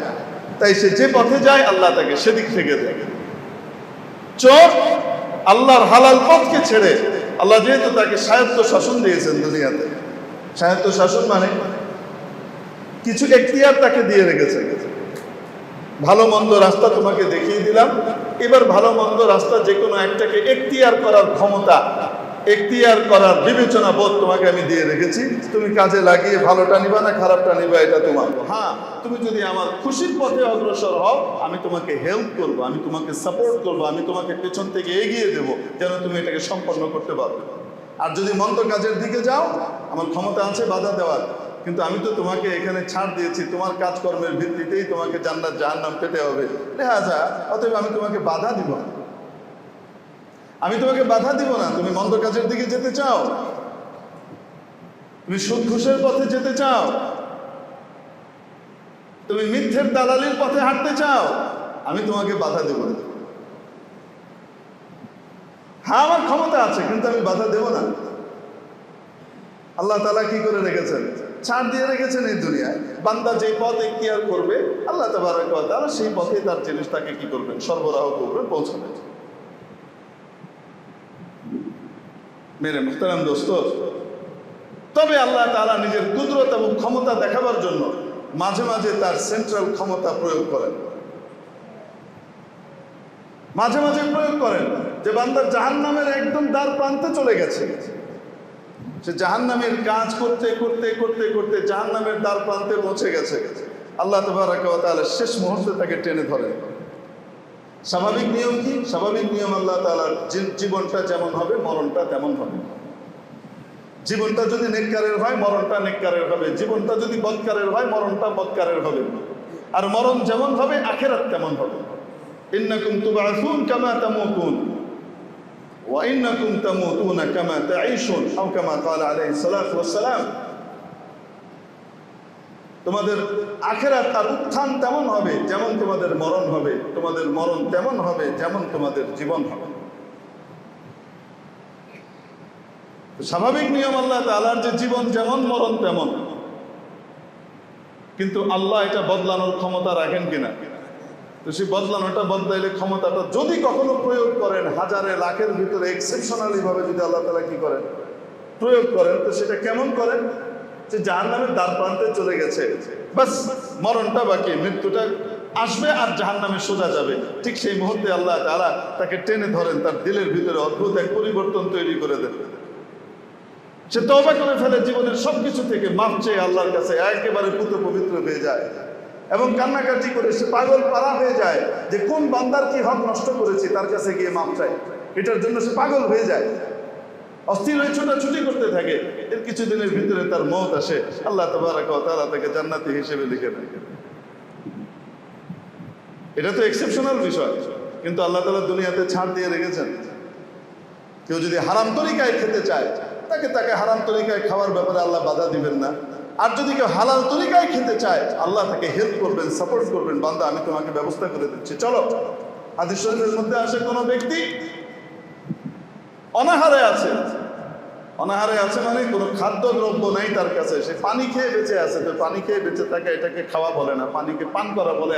Speaker 1: তাই সে যে পথে যায় আল্লাহ তাকে সেদিক থেকে দেয়। চোর আল্লাহর হালাল পথকে ছেড়ে, আল্লাহ যেহেতু তাকে স্বায়ত্ত শাসন দিয়েছেন দুনিয়াতে, স্বায়ত্ত শাসন মানে কিছু এখতিয়ার তাকে দিয়ে রেখেছে। ভালো মন্দ রাস্তা তোমাকে দেখিয়ে দিলাম, এবার ভালো মন্দ রাস্তা যে কোনো একটাকে এখতিয়ার করার ক্ষমতা এখতিয়ার করার বিবেচনা বোধ তোমাকে আমি দিয়ে রেখেছি। তুমি কাজে লাগিয়ে ভালোটা নিবা না খারাপটা নিবা, এটা তোমার। হ্যাঁ, তুমি যদি আমার খুশির পথে অগ্রসর হও, আমি তোমাকে হেল্প করব, আমি তোমাকে সাপোর্ট করব, আমি তোমাকে পেছন থেকে এগিয়ে দেব যেন তুমি এটাকে সম্পন্ন করতে পারো। আর যদি মন্দ কাজের দিকে যাও, আমার ক্ষমতা আছে বাধা দেওয়ার, কিন্তু আমি তো তোমাকে এখানে ছাড় দিয়েছি, তোমার কাজকর্মের ভিত্তিতেই তোমাকে জান্নাত জাহান্নাম পেতে হবে। লিহাজা অতএব আমি তোমাকে বাধা দিব না, আমি তোমাকে বাধা দিব না। তুমি মন্দ কাজের দিকে যেতে চাও, তুমি সুদ ঘুষের পথে যেতে চাও, তুমি মিথ্যের দালালির পথে হাঁটতে চাও, আমি তোমাকে বাধা দেব না। হ্যাঁ, আমার ক্ষমতা আছে, কিন্তু আমি বাধা দেব না। আল্লাহ তাআলা কি করে রেখেছেন? ছাড় দিয়ে রেখেছেন এই দুনিয়ায়। বান্দা যে পথ এখতিয়ার করবে, আল্লাহ তাবারক ওয়া তাআলা সেই পথে তার জিনিসটাকে কি করবেন? সরবরাহ করবেন, পৌঁছাবেন। মেরে মুহতারাম দোস্ত, তবে আল্লাহ তাআলা নিজের কুদরত এবং ক্ষমতা দেখাবার জন্য মাঝে মাঝে তার সেন্ট্রাল ক্ষমতা প্রয়োগ করেন, মাঝে মাঝে প্রয়োগ করেন। যে বান্দা জাহান্নামের একদম দ্বার প্রান্তে চলে গেছে, সে জাহান্নামের কাজ করতে করতে করতে করতে জাহান্নামের দ্বার প্রান্তে পৌঁছে গেছে, আল্লাহ তাবারক ওয়া তাআলা শেষ মুহূর্তে তাকে টেনে ধরেন। স্বাভাবিক নিয়ম কি? স্বাভাবিক নিয়ম আল্লাহ তাআলার জীবনটা যেমন হবে মরণটা তেমন হবে। জীবনটা যদি নেককারের হয় মরণটা নেককারের হবে, জীবনটা যদি বদকারের হয় মরণটা বদকারের হবে। আর মরণ যেমন হবে আখিরাত তেমন হবে। ইন্নাকুম তুবআসুন কামা তামুতুন ওয়া ইন্নাকুম তামুতুনা কামা তাঈশুন আও কামা ক্বালা আলাইহিস সালাতু ওয়াস সালাম। তোমাদের আখিরাত আর উত্থান তেমন হবে যেমন তোমাদের মরণ হবে, তোমাদের মরণ তেমন হবে যেমন তোমাদের জীবন হবে। স্বাভাবিক নিয়ম আল্লাহ তাআলার যে জীবন যেমন মরণ তেমন, কিন্তু আল্লাহ এটা বদলানোর ক্ষমতা রাখেন কিনা? তো সেই বদলানোটা বদলাইলে ক্ষমতাটা যদি কখনো প্রয়োগ করেন, হাজারে লাখের ভিতরে এক্সেপশনালি ভাবে যদি আল্লাহ তাআলা কি করেন? প্রয়োগ করেন, তো সেটা কেমন করেন? যে জাহান্নামের দ্বার প্রান্তে চলে গেছে, বাস মরণটা বাকি, মৃত্যুটা আসবে আর জাহান্নামে সোজা যাবে। ঠিক সেই মুহূর্তে আল্লাহ তাআলা তাকে টেনে ধরেন, তার দিলের ভিতরে অদ্ভুত এক পরিবর্তন তৈরি করে দেন। সে তওবা করে ফেলে, জীবনের সবকিছু থেকে মাফ চেয়ে আল্লাহর কাছে একেবারে পুত পবিত্র হয়ে যায় এবং কান্নাকাটি করে সে পাগল পারা হয়ে যায় যে কোন বান্দার কি হক নষ্ট করেছি, তার কাছে গিয়ে মাফ চাই। এটার জন্য সে পাগল হয়ে যায়, অস্থির হয়ে ছোটাছুটি করতে থাকে। এর কিছুদিনের ভিতরে তার মওত আসে, আল্লাহ তাবারক ওয়া তাআলা তাকে জান্নাতি হিসেবে লিখে দেন। এটা তো এক্সেপশনাল বিষয়, কিন্তু আল্লাহ তাআলা দুনিয়াতে ছাড় দিয়ে রেখেছেন। কেউ যদি হারাম তরিকায় খেতে চায়, তাকে হারাম তরিকায় খাওয়ার ব্যাপারে আল্লাহ বাধা দিবেন না। আর যদি কেউ হালাল তরিকায় খেতে চায়, আল্লাহ তাকে হেল্প করবেন, সাপোর্ট করবেন। বান্দা আমি তোমাকে ব্যবস্থা করে দিচ্ছি, চলো। হাদিস শরীফের মধ্যে আসে কোনো ব্যক্তি অনাহারে আছে, অনাহারে আছে মানে কোনো খাদ্যদ্রব্য নাই তার কাছে, সে পানি খেয়ে বেঁচে আছে। তো পানি খেয়ে বেঁচে থাকে, এটাকে খাওয়া বলে না, পানিকে পান করা বলে।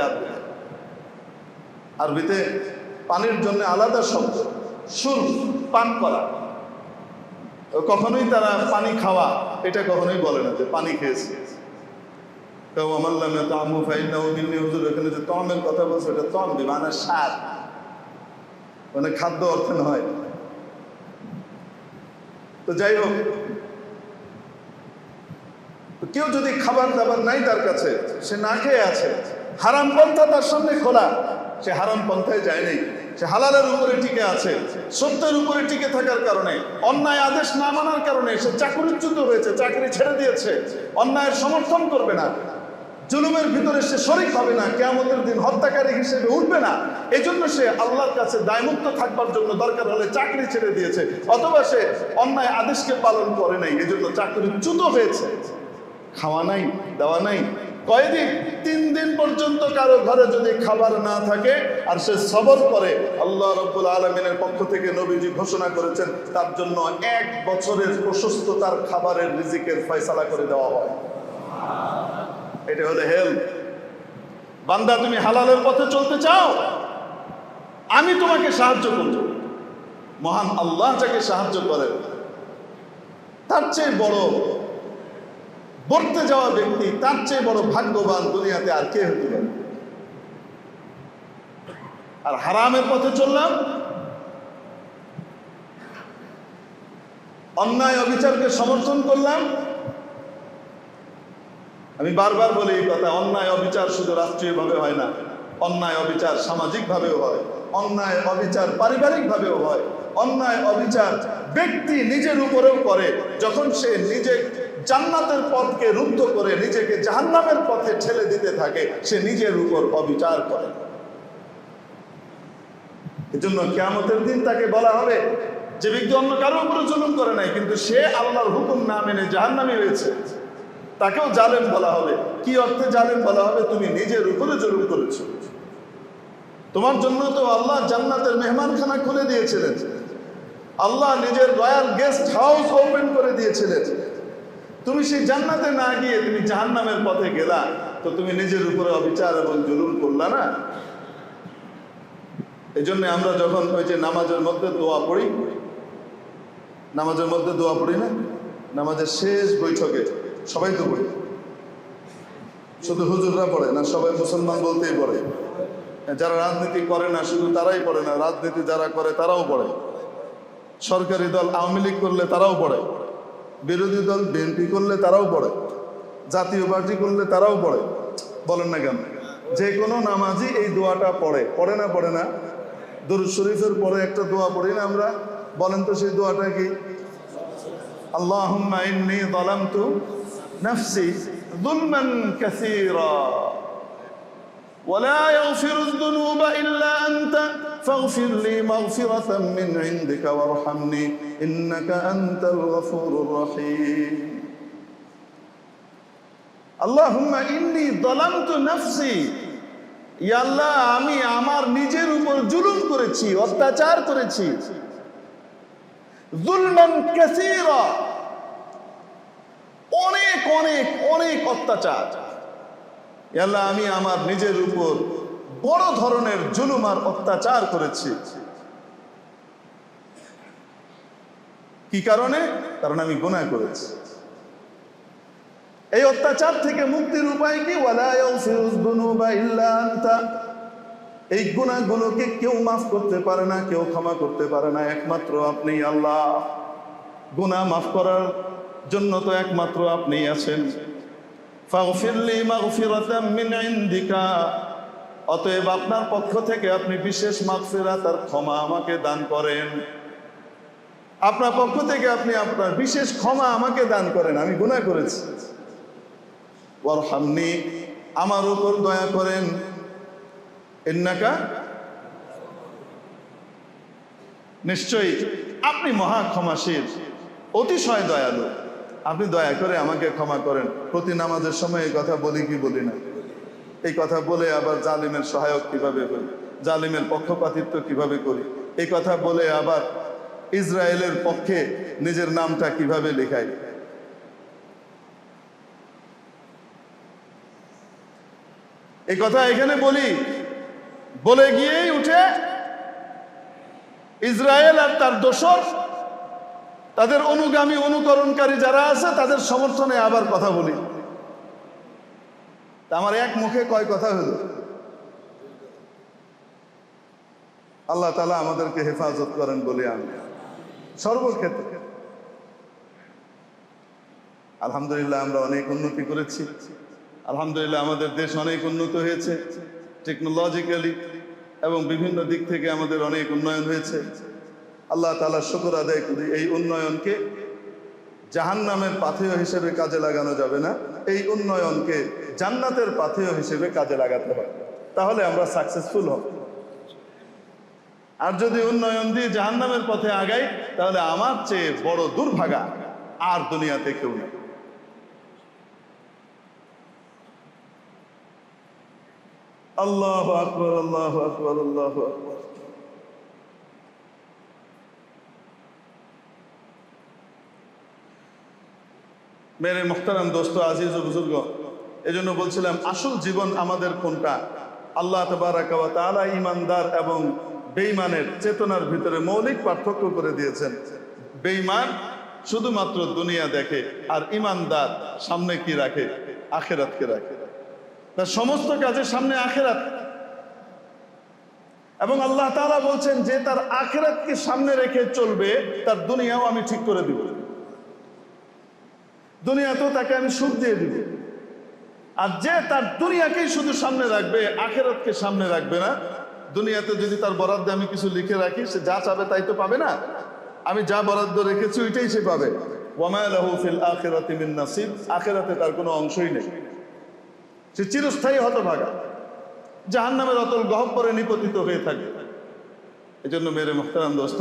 Speaker 1: আরবিতে পানির জন্য আলাদা শব্দ, শুরব, পান করা। কখনোই তারা পানি খাওয়া এটা কখনোই বলে না যে পানি খেয়েছে। এখানে যে তমের কথা বলছে, এটা তম মানে স্বাদ, মানে খাদ্য অর্থে নয়। তো যাই হোক, কেউ যদি খাবার দাবার নাই তার কাছে, সে না খেয়ে আছে, হারাম পন্থা তার সামনে খোলা, সে হারাম পন্থায় যায় নাই, সে হালালের উপরে টিকে আছে। সত্যের উপরে টিকে থাকার কারণে, অন্যায় আদেশ না মানার কারণে সে চাকরিচ্যুত হয়েছে, চাকরি ছেড়ে দিয়েছে, অন্যায়ের সমর্থন করবে না, জুলুমের ভিতরে সে শরীক হবে না, কিয়ামতের দিন হত্যাকারী হিসেবে উঠবে না। এই জন্য সে আল্লাহর কাছে দায়মুক্ত থাকবার জন্য দরকার হলে চাকরি ছেড়ে দিয়েছে, অথবা সে অন্যায় আদেশকে পালন করে নাই, এই জন্য চাকরিচ্যুত হয়েছে। খাওয়া নাই, দেওয়া নাই, কয়দিন? 3 দিন পর্যন্ত কারো ঘরে যদি খাবার না থাকে আর সে সবর করে, আল্লাহ রাব্বুল আলামিনের পক্ষ থেকে নবীজি ঘোষণা করেছেন তার জন্য 1 বছরের প্রশস্ততার খাবারের রিজিকের ফয়সালা করে দেওয়া হয়। এটা হলো হেল্প। বান্দা তুমি হালালের পথে চলতে চাও, আমি তোমাকে সাহায্য করব। মহান আল্লাহ যাকে সাহায্য করেন, তার চেয়ে বড় বর্তে যাওয়া ব্যক্তি, তার চেয়ে বড় ভাগ্যবান দুনিয়াতে আর কে হতে পারে? আর হারামের পথে চললাম, অন্যায় অবিচারকে সমর্থন করলাম। আমি বারবার বলি এই কথা, অন্যায় অবিচার শুধু রাষ্ট্রীয়ভাবে হয় না, অন্যায় অবিচার সামাজিকভাবেও হয়, অন্যায় অবিচার পারিবারিকভাবেও হয়, অন্যায় অবিচার ব্যক্তি নিজের উপরেও করে। যখন সে নিজে জান্নাতের পথকে রুদ্ধ করে নিজেকে জাহান্নামের পথে ঠেলে দিতে থাকে, সে নিজের উপর অবিচার করে। এজন্য কিয়ামতের দিন তাকে বলা হবে, যে ব্যক্তি অন্য কারোর উপরে জুলুম করে নাই কিন্তু সে আল্লাহর হুকুম না মেনে জাহান্নামী হয়েছে, তাকেও জালেম বলা হবে। কি অর্থে জালেম বলা হবে? তুমি নিজের উপরে জুলুম করেছো। তোমার জন্য তো আল্লাহ জান্নাতের মেহমানখানা খুলে দিয়েছিলেন, আল্লাহ নিজের রয়্যাল গেস্ট হাউস ওপেন করে দিয়েছিলেন। তুমি সেই জান্নাতে না গিয়ে তুমি জাহান্নামের পথে গেলা, তো তুমি নিজের উপরে অবিচার এবং জুলুম করলা না? এই জন্য আমরা যখন ওই যে নামাজের মধ্যে দোয়া পড়ি, নামাজের মধ্যে দোয়া পড়ি না, নামাজের শেষ বৈঠকে সবাই তো পড়ে, শুধু হুজুররা পড়ে না, সবাই মুসলমান বলতেই পড়ে। যারা রাজনীতি করে না শুধু তারাই পড়ে না, রাজনীতি যারা করে তারাও পড়ে। সরকারি দল আওয়ামী লীগ করলে তারাও পড়ে, বিরোধী দল বিএনপি করলে তারাও পড়ে, জাতীয় পার্টি করলে তারাও পড়ে। বলেন না কেন? যে কোনো নামাজি এই দোয়াটা পড়ে, পড়ে না? পড়ে না? দরুদ শরীফের পরে একটা দোয়া পড়ি না আমরা? বলেন তো সেই দোয়াটা কি? আল্লাহুম্মা ইন্নী যালামতু নাফসি যুলমান কাসীরা ولا يغفر الذنوب إلا أنت فاغفر لي مغفرة من عندك وارحمني إنك أنت الغفور الرحيم اللهم إني ظلمت نفسي ইয়া আল্লাহ, আমি আমার নিজের উপর জুলুম করেছি, অত্যাচার করেছি। যুলমান কাসীরা, অনেক অনেক অনেক অত্যাচার। ইয়া আল্লাহ, আমি আমার নিজের উপর বড় ধরনের জুলুম আর অত্যাচার করেছি। কি কারণে? কারণ আমি গুনাহ করেছি। এই অত্যাচার থেকে মুক্তির উপায় কি? ওয়ালা ইয়াগফিরুয যুনুবা ইল্লা আনতা। এই গুনাহগুলোকে কেউ মাফ করতে পারে না, কেউ ক্ষমা করতে পারে না, একমাত্র আপনি আল্লাহ। গুনাহ মাফ করার জন্য তো একমাত্র আপনিই আছেন। ফাগফিরলি মাগফিরাতাম মিন ইনদিকা, অতএব আপনার পক্ষ থেকে আপনি বিশেষ মাগফিরাত আর ক্ষমা আমাকে দান করেন। আপনার পক্ষ থেকে আপনি আপনার বিশেষ ক্ষমা আমাকে দান করেন, আমি গুনাহ করেছি। ওয়ারহামনি, আমার উপর দয়া করেন। ইন্নাকা, নিশ্চয়ই আপনি মহা ক্ষমাশীল, অতিশয় দয়ালু। আপনি দয়া করে আমাকে ক্ষমা করেন। প্রতি নামাজের সময় এই কথা বলি কি বলি না? এই কথা বলে আবার জালিমের সহায়ক কিভাবে হই, জালিমের পক্ষপাতিত্ব কিভাবে করি, এই কথা বলে আবার ইসরায়েলের পক্ষে নিজের নামটা কিভাবে লেখাই। এই কথা এখানে বলি, বলে গিয়েই উঠে ইসরায়েল আর তার দোসর, তাদের অনুগামী অনুকরণকারী যারা আছে তাদের সমর্থনে আবার কথা বলি। আমার এক মুখে কয় কথা হলো? আল্লাহ তাআলা আমাদেরকে হেফাজত করেন বলে আমি সর্বক্ষেত্রে। আলহামদুলিল্লাহ, আমরা অনেক উন্নতি করেছি। আলহামদুলিল্লাহ, আমাদের দেশ অনেক উন্নত হয়েছে টেকনোলজিক্যালি, এবং বিভিন্ন দিক থেকে আমাদের অনেক উন্নয়ন হয়েছে। আল্লাহ তাআলা শুকর আদায় করি। এই উন্নয়নকে জাহান্নামের পাথেয় হিসেবে কাজে লাগানো যাবে না, এই উন্নয়নকে জান্নাতের পাথেয় হিসেবে কাজে লাগাতে হবে, তাহলে আমরা সাকসেসফুল হব। আর যদি উন্নয়ন দিয়ে জাহান্নামের পথে আগাই, তাহলে আমার চেয়ে বড় দুর্ভাগা আর দুনিয়াতে কেউ নেই। আল্লাহু আকবার, আল্লাহু আকবার, আল্লাহু আকবার। মেরে মুহতারাম দোস্ত, আজিজ ও বুজুর্গ, এজন্য বলছিলাম আসল জীবন আমাদের কোনটা? আল্লাহ তাবারাকা ওয়া তাআলা ঈমানদার এবং বেঈমানের চেতনার ভিতরে মৌলিক পার্থক্য করে দিয়েছেন। বেঈমান শুধুমাত্র দুনিয়া দেখে, আর ঈমানদার সামনে কি রাখে? আখিরাতকে রাখে। তার সমস্ত কাজের সামনে আখিরাত। এবং আল্লাহ তাআলা বলছেন যে তার আখিরাতকে সামনে রেখে চলবে, তার দুনিয়াও আমি ঠিক করে দিব। দুনিয়াতেও তাকে আমি সুখ দিয়ে দিব। আর যে তার দুনিয়াকেই শুধু সামনে রাখবে, আখেরাতকে সামনে রাখবে না, দুনিয়াতে যদি তার বরাদ্দ আমি কিছু লিখে রাখি, সে যা চাবে তাই তো পাবে না। আমি যা বরাদ্দ রেখেছি ওইটাই সে পাবে। ওয়ামা লাহু ফিল আখিরাতি মিন নাসিব, আখিরাতে তার কোনো অংশই নেই, সে চিরস্থায়ী হতভাগা, জাহান্নামের অতল গহ্বরে নিপতিত হয়ে থাকে। এই জন্য মেরে মুহতারাম দোস্ত,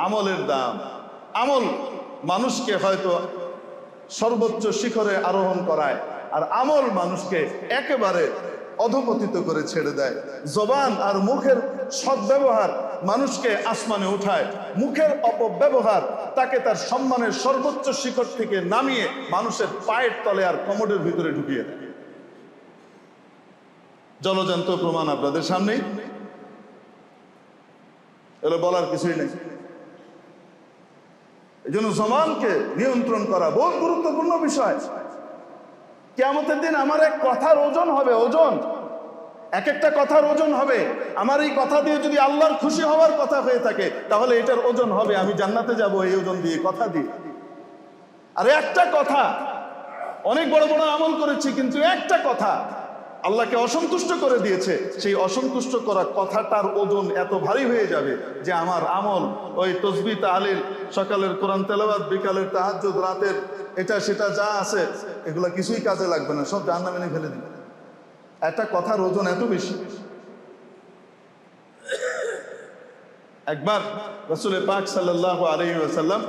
Speaker 1: আমলের দাম। আমল মানুষকে হয়তো সর্বোচ্চ শিখরে আরোহণ করায়, আর আমল মানুষকে একেবারে অধপতিত করে ছেড়ে দেয়। জবান আর মুখের সদ্ব্যবহার মানুষকে আসমানে উঠায়, মুখের অপব্যবহার তাকে তার সম্মানের সর্বোচ্চ শিখর থেকে নামিয়ে মানুষের পায়ের তলে আর কমোডের ভিতরে ঢুকিয়ে দেয়। জলজান্ত প্রমাণ আপনাদের সামনেই, এগুলো বলার কিছুই নেই। এই জন্য জবানকে নিয়ন্ত্রণ করা বহু গুরুত্বপূর্ণ বিষয়। কিয়ামতের দিন আমার এক কথার ওজন হবে, ওজন, এক একটা কথার ওজন হবে। আমার এই কথা দিয়ে যদি আল্লাহর খুশি হওয়ার কথা হয়ে থাকে, তাহলে এটার ওজন হবে, আমি জান্নাতে যাব এই ওজন দিয়ে, কথা দিয়ে। আর একটা কথা, অনেক বড় বড় আমল করেছি, কিন্তু একটা কথা আল্লাহকে অসন্তুষ্ট করে দিয়েছে, সেই অসন্তুষ্ট করা কথাটার ওজন এত ভারী হয়ে যাবে যে আমার আমল, ওই তসবিহ তাহলিল, সকালের কোরআন তেলাওয়াত, বিকালের তাহাজ্জুদ, রাতের এটা সেটা যা আছে, এগুলা কিছুই কাজে লাগবে না, সব জাহান্নামে নিয়ে ফেলে দিবে। একটা কথার ওজন এত বেশি। একবার রাসূল পাক সাল্লাল্লাহু আলাইহি ওয়াসাল্লাম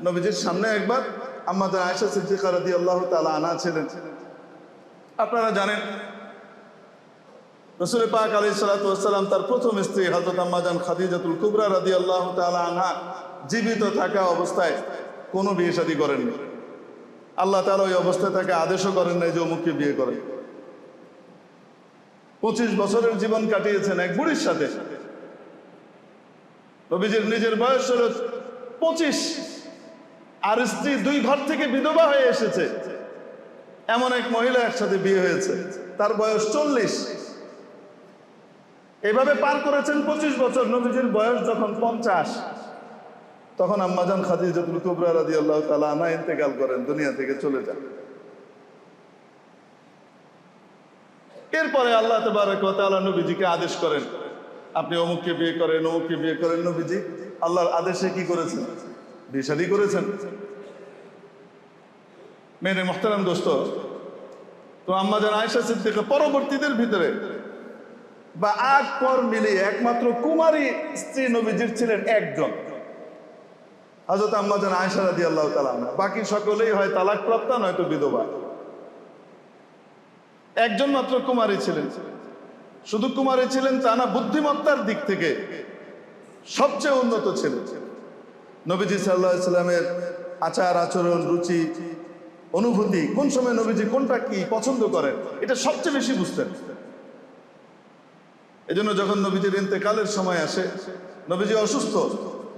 Speaker 1: নবীজির সামনে একবার আম্মাজান আয়েশা সিদ্দিকা রাদিয়াল্লাহু তাআলা আনহা ছিলেন। আপনারা জানেন রাসূল পাক আলাইহিস সালাতু ওয়াস সালাম তার প্রথম স্ত্রী হযরত আম্মাজান খাদিজাতুল কুবরা রাদিয়াল্লাহু তাআলা আনহা জীবিত থাকা অবস্থায় কোনো বিয়ে শাদী করেননি। আল্লাহ তাআলা ওই অবস্থায় তাকে আদেশও করেন নাই যে অমুককে বিয়ে করে। 25 বছরের জীবন কাটিয়েছেন এক বুড়ির সাথে। নবীজির নিজের বয়স হলো 25, আর স্ত্রী 2 ঘর থেকে বিধবা হয়ে এসেছে। এমন এক মহিলা একসাথে বিয়ে হয়েছে, তার বয়স 40। এভাবে পার করেছেন 25 বছর। নবীজির বয়স যখন 50, তখন আম্মাজান খাদিজাতুল কুবরা রাদিয়াল্লাহু তাআলা আনহা ইন্তেকাল করেন, দুনিয়া থেকে চলে যান। এরপরে আল্লাহ তাবারক ওয়া তাআলা নবীজিকে আদেশ করেন, আপনি অমুককে বিয়ে করেন, অমুককে বিয়ে করেন। নবীজি আল্লাহর আদেশে কি করেছেন? বিয়ে শাদী করেছেন। মেরে মুহতারাম দোস্ত, তো আম্মাজান আয়েশা সিদ্দিকা পরবর্তীদের ভিতরে বা আগ পর মিলিয়ে একমাত্র কুমারী স্ত্রী নবীজির ছিলেন একজন, হযরত আম্মাজান আয়েশা রাদিয়াল্লাহু তাআলা আনহা। বাকি সকলেই হয় তালাকপ্রাপ্তা, নয়তো বিধবা। একজন মাত্র কুমারী ছিলেন। শুধু কুমারী ছিলেন তা না, বুদ্ধিমত্তার দিক থেকে সবচেয়ে উন্নত ছিলেন। নবীজি সাল্লাল্লাহু আলাইহি সাল্লামের আচার আচরণ, রুচি, অনুভূতি, কোন সময় নবীজি কোনটা কি পছন্দ করেন, এটা সবচেয়ে বেশি বুঝতেন। এজন্য যখন নবীজির ইন্তেকালের সময় আসে, নবীজি অসুস্থ,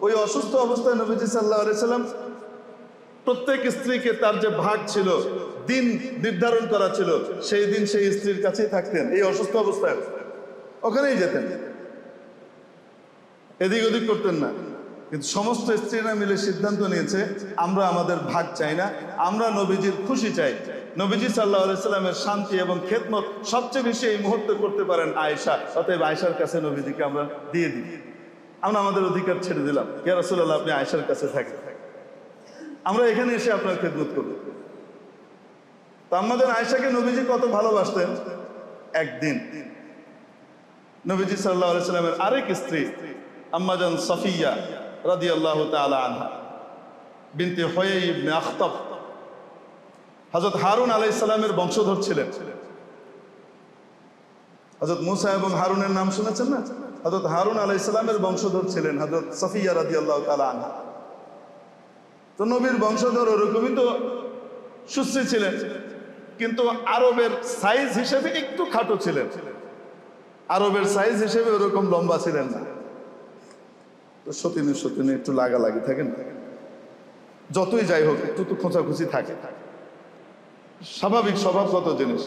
Speaker 1: ওই অসুস্থ অবস্থায় নবীজি সাল্লাল্লাহু আলাইহি সাল্লাম প্রত্যেক স্ত্রীকে তার যে ভাগ ছিল, দিন নির্ধারণ করা ছিল, সেই দিন সেই স্ত্রীর কাছেই থাকতেন। এই অসুস্থ অবস্থায় ওখানেই যেতেন, এদিক ওদিক করতেন না। কিন্তু সমস্ত স্ত্রীরা মিলে সিদ্ধান্ত নিয়েছে, আমরা আমাদের ভাগ চাই না, আমরা নবীজির খুশি চাই। নবীজি সাল্লাল্লাহু আলাইহি সাল্লামের শান্তি এবং খেদমত সবচেয়ে বেশি এই মুহূর্তে করতে পারেন আয়েশা, অতএব আয়েশার কাছে নবীজিকে আমরা দিয়ে দিই, আমরা আমাদের অধিকার ছেড়ে দিলাম। ইয়া রাসূলুল্লাহ, আপনি আয়েশার কাছে থাকেন, আমরা এখানে এসে আপনার খেদমত করব। তো আমাদের আয়েশাকে নবীজি কত ভালোবাসতেন। একদিন নবীজি সাল্লাল্লাহু আলাইহি সাল্লামের আরেক স্ত্রী আম্মাজান সাফিয়া রাদিয়াল্লাহু তাআলা আনহা বিনতে হুয়াই ইবনে আখতাব, হযরত হারুন আলাইহিস সালামের বংশধর ছিলেন। হযরত মুসা এবং হারুনের নাম শুনেছেন না? হযরত হারুন আলাইহিস সালামের বংশধর ছিলেন হযরত সাফিয়া রাদিয়াল্লাহু তাআলা আনহা। তো নবীর বংশধর ওরকমই তো সুশ্রী ছিলেন, কিন্তু আরবের সাইজ হিসেবে একটু খাটো ছিলেন, আরবের সাইজ হিসেবে ওরকম লম্বা ছিলেন না। তো সতীনে সতীনে একটু লাগালাগি থাকেন, যতই যাই হোক একটু তো খোঁচাখুচি থাকে, স্বাভাবিক স্বভাবগত জিনিস।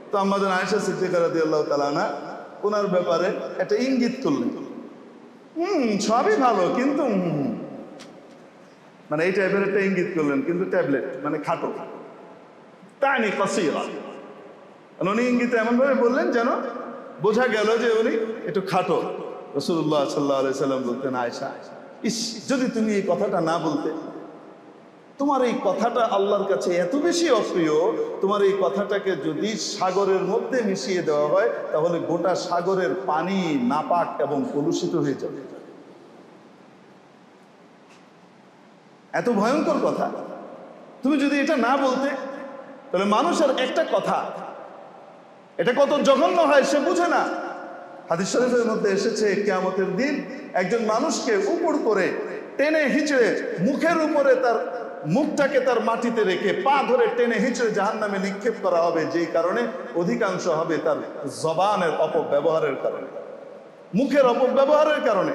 Speaker 1: তো আম্মাজান আয়েশা সিদ্দিকা রাদিয়াল্লাহু তাআলা আনহা ওনার ব্যাপারে একটা ইঙ্গিত করলেন, সবই ভালো, কিন্তু মানে এই টাইপের একটা ইঙ্গিত করলেন, কিন্তু ট্যাবলেট মানে খাটো, তানি কাসীরা। উনি ইঙ্গিতে এমনভাবে বললেন যেন বোঝা গেল যে উনি একটু খাটো। রাসূলুল্লাহ সাল্লাল্লাহু আলাইহি সাল্লাম বলতেন, আয়েশা, ইস, যদি তুমি এই কথাটা না বলতে, তোমার এই কথাটা আল্লাহর কাছে এত বেশি অপ্রিয়, তোমার এই কথাটাকে যদি সাগরের মধ্যে মিশিয়ে দেওয়া হয় তাহলে গোটা সাগরের পানি নাপাক এবং কলুষিত হয়ে যাবে। এত ভয়ঙ্কর কথা। তুমি যদি এটা না বলতে, তাহলে মানুষের একটা কথা এটা কত জঘন্য হয় সে বুঝে না। হাদিস শরীফের মধ্যে এসেছে, কিয়ামতের দিন একজন মানুষকে উপর করে টেনে হিচড়ে মুখের উপরে তার মুখটাকে তার মাটিতে রেখে পা ধরে টেনে হিচড়ে জাহান্নামে নিক্ষেপ করা হবে, যেই কারণে অধিকাংশ হবে তার জবানের অপব্যবহারের কারণে, মুখের অপব্যবহারের কারণে।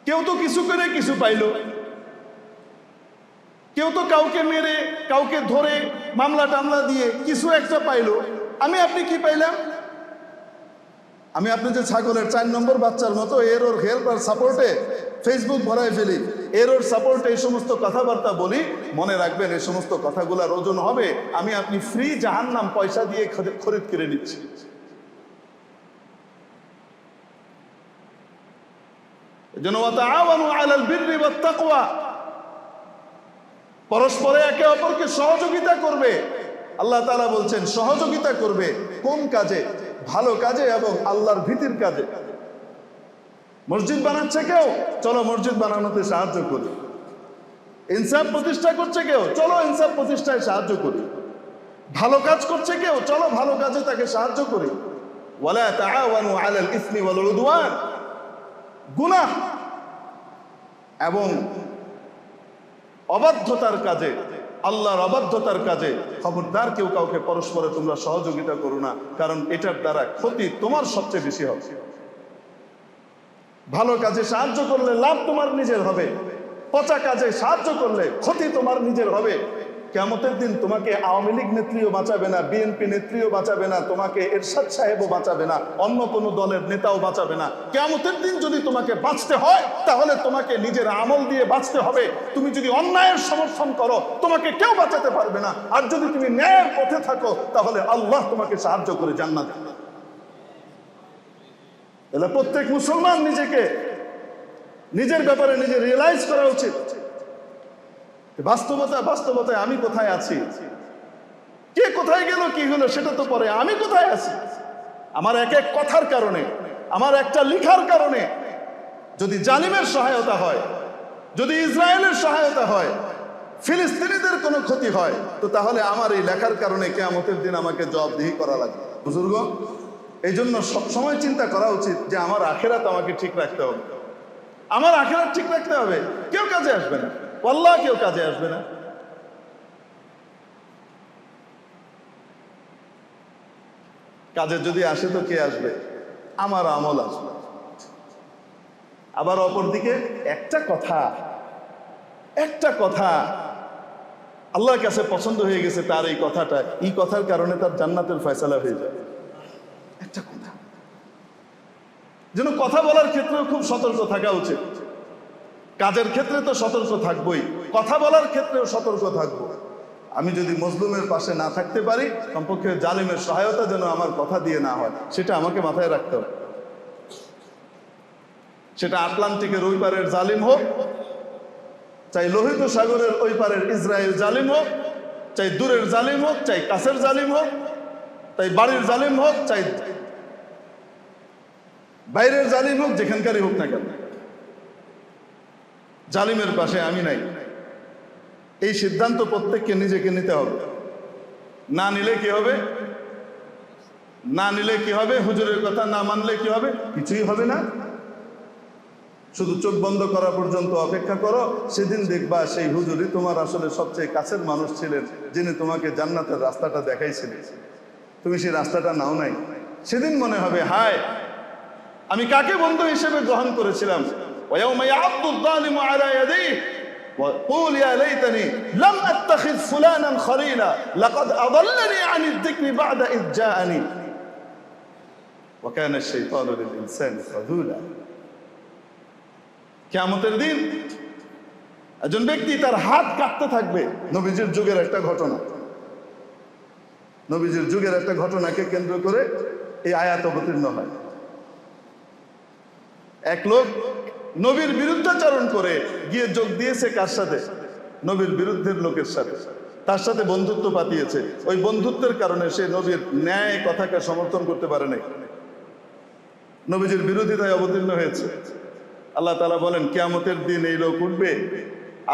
Speaker 1: কেউ তো কিছু করে কিছু পাইল, কেউ তো কাউকে মেরে কাউকে ধরে মামলা টামলা দিয়ে কিছু একটা পাইলো। আমি আপনি কি পাইলাম? আমি আপনি যে ছাগলের 4 নম্বর বাচ্চার মতো এর ওর হেল্প আর সাপোর্টে ফেসবুক ভরায় ফেলি, এর ওর সাপোর্টে এই সমস্ত কথাবার্তা বলি, মনে রাখবেন এই সমস্ত কথাগুলোর ওজন হবে আমি আপনি ফ্রি জাহান্নাম পয়সা দিয়ে খরিদ করে নিচ্ছি। এজন্য ওয়াতাআওয়ানু আলাল বিররি ওয়াত তাকওয়া, পরস্পরে একে অপরকে সহযোগিতা করবে। আল্লাহ তাআলা বলছেন সহযোগিতা করবে কোন কাজে? ভালো কাজে এবং আল্লাহর ভীতির কাজে। মসজিদ বানাচ্ছে কেউ, চলো মসজিদ বানানোতে সাহায্য করি। ইনসাফ প্রতিষ্ঠা করছে কেউ, চলো ইনসাফ প্রতিষ্ঠায় সাহায্য করি। ভালো কাজ করছে কেউ, চলো ভালো কাজে তাকে সাহায্য করি। ওয়ালা তাআওয়ানু আলাল ইসমি ওয়াল উদওয়ান, গুনাহ এবং অবাধ্যতার কাজে, আল্লাহর অবাধ্যতার কাজে খবরদার কেউ কাউকে পরস্পরে তোমরা সহযোগিতা করো না, কারণ এটার দ্বারা ক্ষতি তোমার সবচেয়ে বেশি হবে। ভালো কাজে সাহায্য করলে লাভ তোমার নিজের হবে, পচা কাজে সাহায্য করলে ক্ষতি তোমার নিজের হবে। কিয়ামতের দিন তোমাকে আওয়ামী লীগ নেত্রীও বাঁচাবে না, বিএনপি নেত্রীও বাঁচাবে না, তোমাকে এরশাদ সাহেবও বাঁচাবে না, অন্য কোনো দলের নেতাও বাঁচাবে না। কিয়ামতের দিন যদি তোমাকে বাঁচতে হয় তাহলে তোমাকে নিজের আমল দিয়ে বাঁচতে হবে। তুমি যদি অন্যায়ের সমর্থন করো তোমাকে কেউ বাঁচাতে পারবে না, আর যদি তুমি ন্যায়ের পথে থাকো তাহলে আল্লাহ তোমাকে সাহায্য করে জান্নাত দেবে। তাহলে প্রত্যেক মুসলমান নিজেকে নিজের ব্যাপারে নিজে রিয়েলাইজ করা উচিত। বাস্তবতায় আমি কোথায় আছি, কে কোথায় গেল কি হলো সেটা তো পরে, আমি কোথায় আছি। আমার এক এক কথার কারণে, আমার একটা লিখার কারণে যদি জালিমের সহায়তা হয়, যদি ইসরায়েলের সহায়তা হয়, ফিলিস্তিনিদের কোনো ক্ষতি হয়, তো তাহলে আমার এই লেখার কারণে কিয়ামতের দিন আমাকে জবাবদিহি করা লাগবে। বুজুর্গ, এই জন্য সবসময় চিন্তা করা উচিত যে আমার আখিরাত আমাকে ঠিক রাখতে হবে, আমার আখিরাত ঠিক রাখতে হবে। কেউ কাজে আসবে না, আল্লাহ কেউ কাজে আসবে না। কাজে যদি আসে তো কে আসবে? আমার আমল আসবে। আবার অপরদিকে একটা কথা আল্লাহর কাছে পছন্দ হয়ে গেছে, তার এই কথাটা, এই কথার কারণে তার জান্নাতের ফয়সালা হয়ে যায়। একটা কথা যেন কথা বলার ক্ষেত্রেও খুব সতর্ক থাকা উচিত। কাজের ক্ষেত্রে তো সতর্ক থাকবই, কথা বলার ক্ষেত্রেও সতর্ক থাকবো। আমি যদি মজলুমের পাশে না থাকতে পারি, কমপক্ষে জালিমের সহায়তা যেন আমার কথা দিয়ে না হয়, সেটা আমাকে মাথায় রাখতে হবে। সেটা আটলান্টিকের ওই পারের জালিম হোক, চাই লোহিত সাগরের ওই পারের ইসরায়েল জালিম হোক, চাই দূরের জালিম হোক, চাই কাছের জালিম হোক, তাই বাড়ির জালিম হোক, চাই বাইরের জালিম হোক, যেখানকারই হোক না কেন, জালিমের পাশে আমি নাই। এই সিদ্ধান্ত প্রত্যেককে নিজেকে নিতে হবে। না নিলে কি হবে? হুজুরের কথা না মানলে কি হবে? কিছুই হবে না। শুধু চোখ বন্ধ করা পর্যন্ত অপেক্ষা করো, সেদিন দেখবা সেই হুজুরই তোমার আসলে সবচেয়ে কাছের মানুষ ছিলেন, যিনি তোমাকে জান্নাতের রাস্তাটা দেখাইছিলেন। তুমি সেই রাস্তাটা নাও নাই, সেদিন মনে হবে হায় আমি কাকে বন্ধু হিসেবে গ্রহণ করেছিলাম। ويوم يعض الظالم على يديه ويقول يا ليتني لم اتخذ فلانا خليلا لقد اضلني عن الذكر بعد اذ جاءني وكان الشيطان للانسان خذولا। কিয়ামতের দিন একজন ব্যক্তি তার হাত কাটতে থাকবে। নবীজির যুগের একটা ঘটনা, নবীজির যুগের একটা ঘটনাকে কেন্দ্র করে এই আয়াত অবতীর্ণ হয়। এক লোক নবীর বিরুদ্ধাচরণ করে গিয়ে যোগ দিয়েছে কার সাথে? নবীর বিরুদ্ধের লোকের সাথে, তার সাথে বন্ধুত্ব পাতিয়েছে। ওই বন্ধুত্বের কারণে সে নবীর ন্যায় কথাকে সমর্থন করতে পারে নাই, নবীজির বিরোধিতায় অবতীর্ণ হয়েছে। আল্লাহ তাআলা বলেন কিয়ামতের দিন এই লোক উঠবে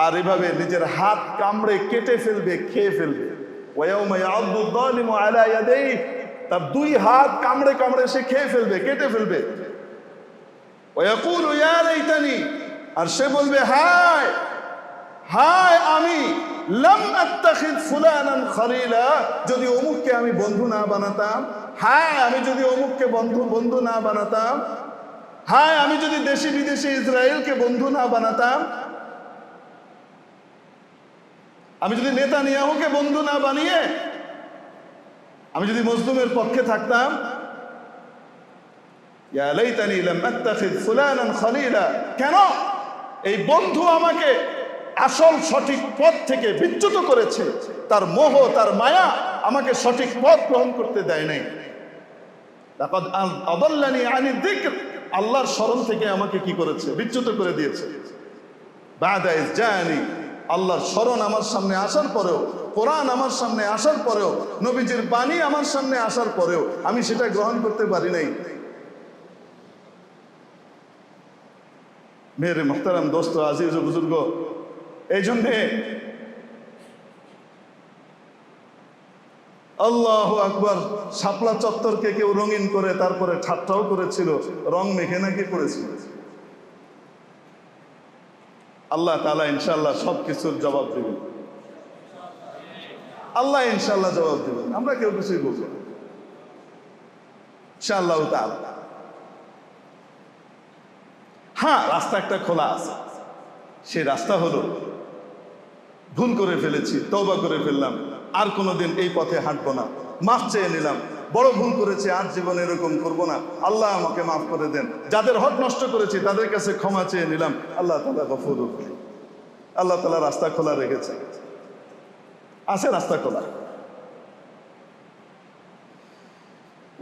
Speaker 1: আর এভাবে নিজের হাত কামড়ে কেটে ফেলবে, খেয়ে ফেলবে। ওয়ায়াউমা ইয়া'আদু যালিমু আলা ইয়াদাইহি, তার দুই হাত কামড়ে কামড়ে সে খেয়ে ফেলবে, কেটে ফেলবে। ওয়ায়াকুলু ইয়া লাইতানি, আর সে বলবে হায় হায় আমি লাম আত্তাখিদ ফুলানান খলিলা, যদি অমুককে আমি বন্ধু না বানাতাম, হায় আমি যদি অমুককে বন্ধু না বানাতাম, হায় আমি যদি দেশি বিদেশি ইসরায়েলকে বন্ধু না বানাতাম, আমি যদি নেতানিয়াহুকে বন্ধু না বানিয়ে আমি যদি মজলুমের পক্ষে থাকতাম। ইয়া লাইতানি লাম আত্তাখিদ ফুলানান খলিলা, কেন এই বন্ধু আমাকে আসল সঠিক পথ থেকে বিচ্যুত করেছে, তার মোহ তার মায়া আমাকে সঠিক পথ গ্রহণ করতে দেয় নাই। লাকাদ আদাল্লানি আনি যিকর, আল্লাহর স্মরণ থেকে আমাকে কি করেছে? বিচ্যুত করে দিয়েছে। বাদা ইজ জানি, আল্লাহর স্মরণ আমার সামনে আসার পরেও, কোরআন আমার সামনে আসার পরেও, নবীজির বাণী আমার সামনে আসার পরেও আমি সেটা গ্রহণ করতে পারি নাই। মেরে মুহতারাম দোস্ত, আজিজ ও বুজুর্গ, এই জন্যে আল্লাহু আকবার, শাপলা চত্বরকে কেউ রঙিন করে তারপরে ঠাট্টাও করেছিল, রং মেখে নাকি করেছিল। আল্লাহ তাআলা ইনশাআল্লাহ সবকিছুর জবাব দেবেন, আল্লাহ ইনশাআল্লাহ জবাব দেবেন, আমরা কেউ কিছুই বলবো না ইনশাআল্লাহ তাআলা। হ্যাঁ, রাস্তা একটা খোলা আছে, সেই রাস্তা হলো ভুল করে ফেলেছি, তওবা করে ফেললাম, আর কোনোদিন এই পথে হাঁটবো না, মাফ চেয়ে নিলাম, বড় ভুল করেছি, আর জীবনে এরকম করবো না, আল্লাহ আমাকে মাফ করে দেন। যাদের হক নষ্ট করেছি তাদের কাছে ক্ষমা চেয়ে নিলাম, আল্লাহ তাআলা গফুরুর রহিম। আল্লাহ তাআলা রাস্তা খোলা রেখেছে, আছে রাস্তা খোলা।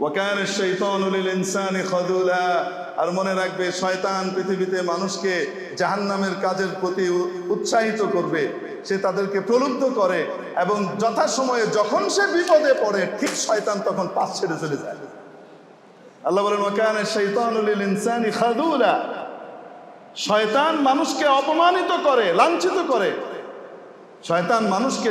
Speaker 1: ওয়াকানা শাইতানু লিল ইনসানি খাযুলা, আর মনে রাখবে শয়তান পৃথিবীতে মানুষকে জাহান্নামের কাজের প্রতি উৎসাহিত করবে, সে তাদেরকে প্রলুব্ধ করে, এবং যথাসময়ে যখন সে বিপদে পড়ে ঠিক শয়তান তখন পাশ ছেড়ে চলে যায়। আল্লাহ বলেন ওয়াকানা শাইতানু লিল ইনসানি খাযুলা, শয়তান মানুষকে অপমানিত করে, লাঞ্ছিত করে। শয়তান মানুষকে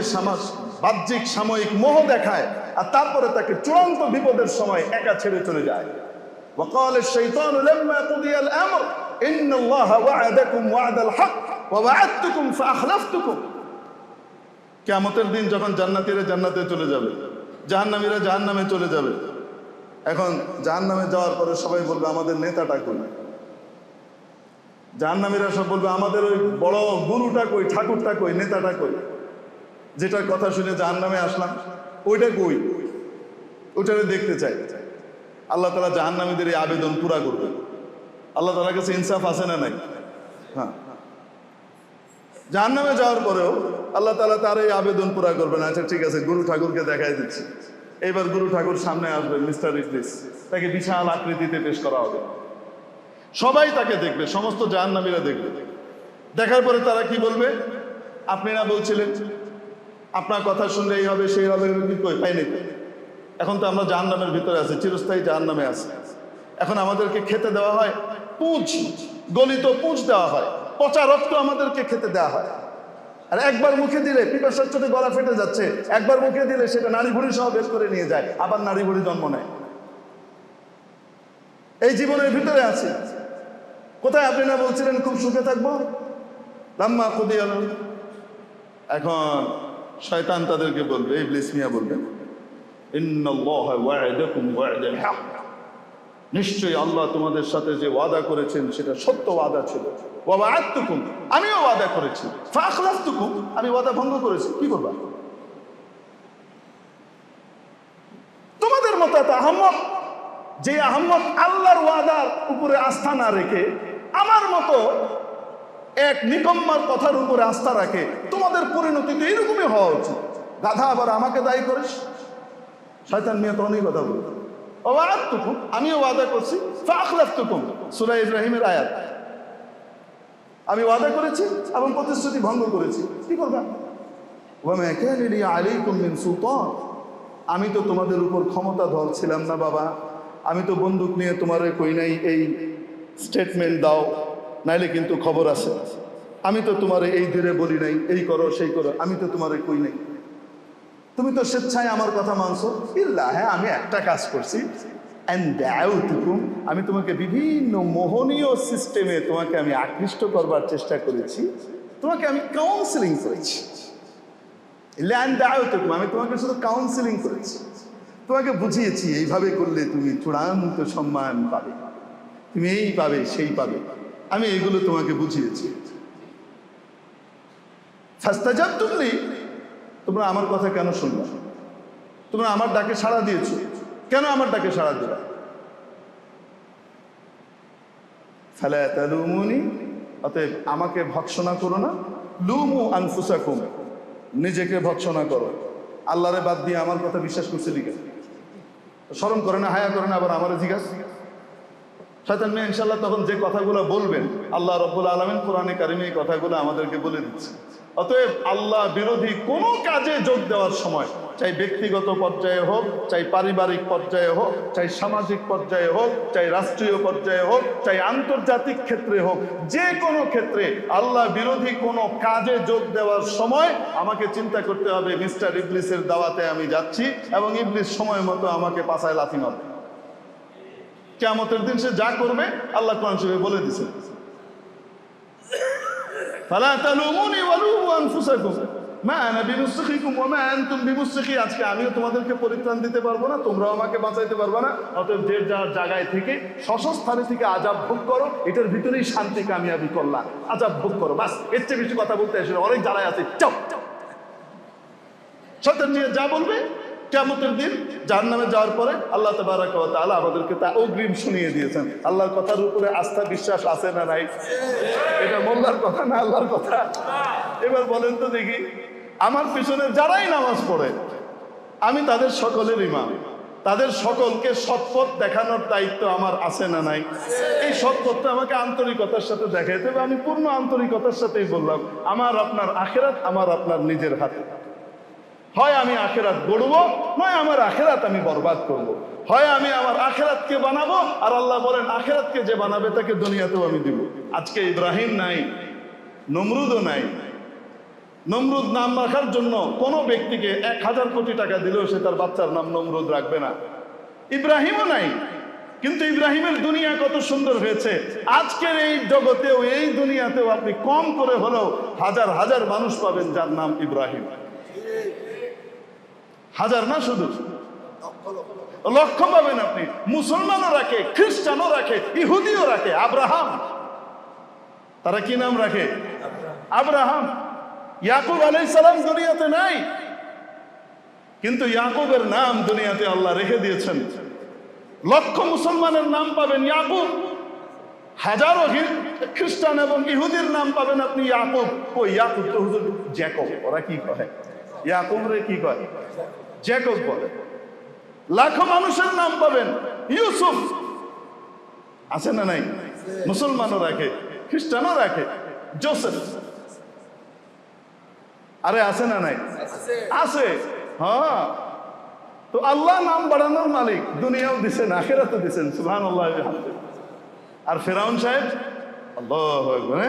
Speaker 1: বাহ্যিক সাময়িক মোহ দেখায় আর তারপরে তাকে চূড়ান্ত বিপদের সময় একা ছেড়ে চলে যায়। وقال الشيطان لما قضي الأمر إن الله وعدكم وعد الحق ووعدتكم فأخلفتكم, কিয়ামতের দিন যখন জান্নাতীরা জান্নাতে চলে যাবে, জাহান্নামীরা জাহান্নামে চলে যাবে, এখন জাহান্নামে যাওয়ার পরে সবাই বলবে আমাদের নেতাটা কই, জাহান্নামীরা সব বলবে আমাদের ওই বড় গুরুটা কই, ঠাকুরটা কই, নেতাটা কই, যেটার কথা শুনে জাহান্নামে আসলাম ওইটা কই, ওইটারে দেখতে চাই। আল্লাহ তাআলা জাহান্নামীদের এই আবেদন পুরা করবে। আল্লাহ তাআলার কাছে ইনসাফ আছে না নাই? হ্যাঁ, জাহান্নামে যাওয়ার পরেও আল্লাহ তাআলা তার এই আবেদন পুরা করবেন। আচ্ছা ঠিক আছে, গুরু ঠাকুরকে দেখাই দিচ্ছি। এইবার গুরু ঠাকুর সামনে আসবে, মিস্টার ইদ্রিস, তাকে বিশাল আকৃতিতে পেশ করা হবে, সবাই তাকে দেখবে, সমস্ত জাহান্নামীরা দেখবে। দেখার পরে তারা কি বলবে? আপনি না বলছিলেন আপনার কথা শুনলে এই হবে সেই হবে, কি কই পাইনি, এখন তো আমরা জাহান্নামের ভিতরে আছি, চিরস্থায়ী জাহান্নামে আছি। এখন আমাদেরকে খেতে দেওয়া হয় পুঁজ, গলিত পুঁজ দেওয়া হয়, পচা রক্ত আমাদেরকে খেতে দেওয়া হয়। আর একবার মুখে দিলে পিপাসার চোটে গলা ফেটে যাচ্ছে, একবার মুখে দিলে সেটা নাড়ি ভুড়ি সহ বের করে নিয়ে যায়, আবার নাড়ি ভুড়ি জন্ম নেয়। এই জীবনের ভিতরে আছে। কোথায় আপনি না বলছিলেন খুব সুখে থাকবো, লাম্মা কুদিয়াল। এখন শয়তান তাদেরকে বলবে, ইবলিস মিয়া বলবেন, ইন্নাল্লাহা ওয়া'দাকুম ওয়া'দাল হক, নিশ্চয়ই আল্লাহ তোমাদের সাথে যে ওয়াদা করেছেন সেটা সত্য ওয়াদা ছিল। ওয়া ওয়া'আদতুকুম, আমিও ওয়াদা করেছি। ফাআখলাফতুকুম, আমি ওয়াদা ভঙ্গ করেছি। কি করবা? তোমাদের মতো এত আহম্মক, যে আহম্মক আল্লাহর ওয়াদার উপরে আস্থা না রেখে আমার মতো এক নিকম্মার কথার উপরে আস্থা রাখে, তোমাদের পরিণতি তো এরকমই হওয়া উচিত। গাধা আবার আমাকে দায়ী করিস। শয়তান নিয়ে তো অনেক কথা বলতো। ওয়াআদতুকুম, আমিও ওয়াদা করছি, ফাআখলাফতুকুম, সূরা ইব্রাহিমের আয়াত। আমি ওয়াদা করেছি এবং প্রতিশ্রুতি ভঙ্গ করেছি, কি করবা? ওয়া মা কানা লি আলাইকুম মিন সুলতান, আমি তো তোমাদের উপর ক্ষমতাধর ছিলাম না বাবা। আমি তো বন্দুক নিয়ে তোমারে কই নাই এই স্টেটমেন্ট দাও, নাইলে কিন্তু খবর আছে। আমি তো তোমারে এই ধীরে বলি নাই এই করো সেই করো, আমি তো তোমারে কই নাই। তুমি তো স্বেচ্ছায় আমার কথা মানছো। ইল্লা, হ্যাঁ আমি একটা কাজ করছি, আমি তোমাকে বিভিন্ন মোহনীয় সিস্টেমে তোমাকে আমি আকৃষ্ট করবার চেষ্টা করেছি, তোমাকে আমি কাউন্সিলিং করেছি। আমি তোমাকে শুধু কাউন্সিলিং করেছি, তোমাকে বুঝিয়েছি এইভাবে করলে তুমি চূড়ান্ত সম্মান পাবে, তুমি এই পাবে সেই পাবে, আমি এইগুলো তোমাকে বুঝিয়েছি। ফাস্তাজাবতুম লি, তোমরা আমার কথা কেন শুনবে? তোমরা আমার ডাকে সাড়া দিয়েছো, কেন আমার ডাকে সাড়া দিলা? ফালা তালুমুনি, অতএব আমাকে ভৎসনা করো না। লুমু আনফুসাকুম, নিজেকে ভৎসনা করো। আল্লাহরে বাদ দিয়ে আমার কথা বিশ্বাস করছে লিখে শরম করে না, হায়া করে না, আবার আমার জিজ্ঞাসা। শয়তান মিয়া ইনশাআল্লাহ তখন যে কথাগুলো বলবেন, আল্লাহ রাব্বুল আলামিন কোরআনে কারিমে এই কথাগুলো আমাদেরকে বলে দিচ্ছে। অতএব আল্লাহ বিরোধী কোনো কাজে যোগ দেওয়ার সময়, চাই ব্যক্তিগত পর্যায়ে হোক, চাই পারিবারিক পর্যায়ে হোক, চাই সামাজিক পর্যায়ে হোক, চাই রাষ্ট্রীয় পর্যায়ে হোক, চাই আন্তর্জাতিক ক্ষেত্রে হোক, যে কোনো ক্ষেত্রে আল্লাহ বিরোধী কোনো কাজে যোগ দেওয়ার সময় আমাকে চিন্তা করতে হবে, মিস্টার ইবলিসের দাওয়াতে আমি যাচ্ছি এবং ইবলিস সময় মতো আমাকে পাছায় লাথি মারবে। কিয়ামতের দিন সে যা করবে আল্লাহ কোরআন শরীফে বলে দিয়েছেন, ফালা তালুমুনি ওয়ালুমু আনফুসাকুম মা আনা বিমুসখিকুম ওয়া মা আনতুম বিমুসখি। আজকে আমিও তোমাদেরকে পরিত্রাণ দিতে পারবো না, তোমরাও আমাকে বাঁচাইতে পারবে না। অতএব যে যার জায়গায় থেকে স্বস্থানে থেকে আযাব ভোগ করো, এটার ভিতরেই শান্তি কামিয়াবি করলাম। আযাব ভোগ করো, বাস, এর চেয়ে বেশি কথা বলতে আসলে অনেক জ্বালায় আছে। চাও শয়তান নিয়ে যা বলবে, কিয়ামতের দিন জাহান্নামে যাওয়ার পরে আল্লাহ তাবারাক ওয়া তাআলা আমাদেরকে তা অগ্রিম শুনিয়ে দিয়েছেন। আল্লাহর কথার উপরে আস্থা বিশ্বাস আছে না নাই? এটা মোল্লার কথা না আল্লাহর কথা? এবার বলেন তো দেখি, আমার পিছনে যারাই নামাজ পড়ে আমি তাদের সকলের ইমাম, তাদের সকলকে সৎপথ দেখানোর দায়িত্ব আমার আছে না নাই? এই সৎপথটা আমাকে আন্তরিকতার সাথে দেখাইতে হবে। আমি পূর্ণ আন্তরিকতার সাথেই বললাম, আমার আপনার আখিরাত আমার আপনার নিজের হাতে। হয় আমি আখিরাত গড়বো, নয় আমার আখিরাত আমি বরবাদ করব। হয় আমি আমার আখিরাতকে বানাবো, আর আল্লাহ বলেন আখিরাতকে যে বানাবে তাকে দুনিয়াতেও আমি দিব। আজকে ইব্রাহিম নাই, নমরুদও নাই। নমরুদ নাম রাখার জন্য কোনো ব্যক্তিকে 1000 কোটি টাকা দিলেও সে তার বাচ্চার নাম নমরুদ রাখবে না। ইব্রাহিমও নাই, কিন্তু ইব্রাহিমের দুনিয়া কত সুন্দর হয়েছে। আজকের এই জগতেও এই দুনিয়াতেও আপনি কম করে হলেও হাজার হাজার মানুষ পাবেন যার নাম ইব্রাহিম। হাজার না, শুধু লক্ষ পাবেন আপনি। মুসলমানও রাখে, খ্রিস্টানও রাখে, ইহুদিও রাখে। আব্রাহাম, তারা কি নাম রাখে? আব্রাহাম। ইয়াকুব আলাইহিস সালাম দুনিয়াতে নাই, কিন্তু ইয়াকুবের নাম দুনিয়াতে আল্লাহ রেখে দিয়েছেন। লক্ষ মুসলমানের নাম পাবেন ইয়াকুব, হাজারো খ্রিস্টান এবং ইহুদির নাম পাবেন আপনি ইয়াকুব। কই ইয়াকুব তো হুজুর জ্যাকব, ওরা কি কয়? ইয়াকুব রে কি কয়? জ্যাকব বলে। লাখো মানুষের নাম পাবেন ইউসুফ, আছে না নাই? মুসলমানও রাখে, খ্রিস্টানও রাখে। জোসেফ, আরে আছে না নাই? আছে। হ্যাঁ, তো আল্লাহ নাম বাড়ানোর মালিক, দুনিয়াও দিচ্ছেন আখিরাতও দিচ্ছেন। সুবহানাল্লাহ। আর ফেরাউন সাহেব আল্লাহু আকবার,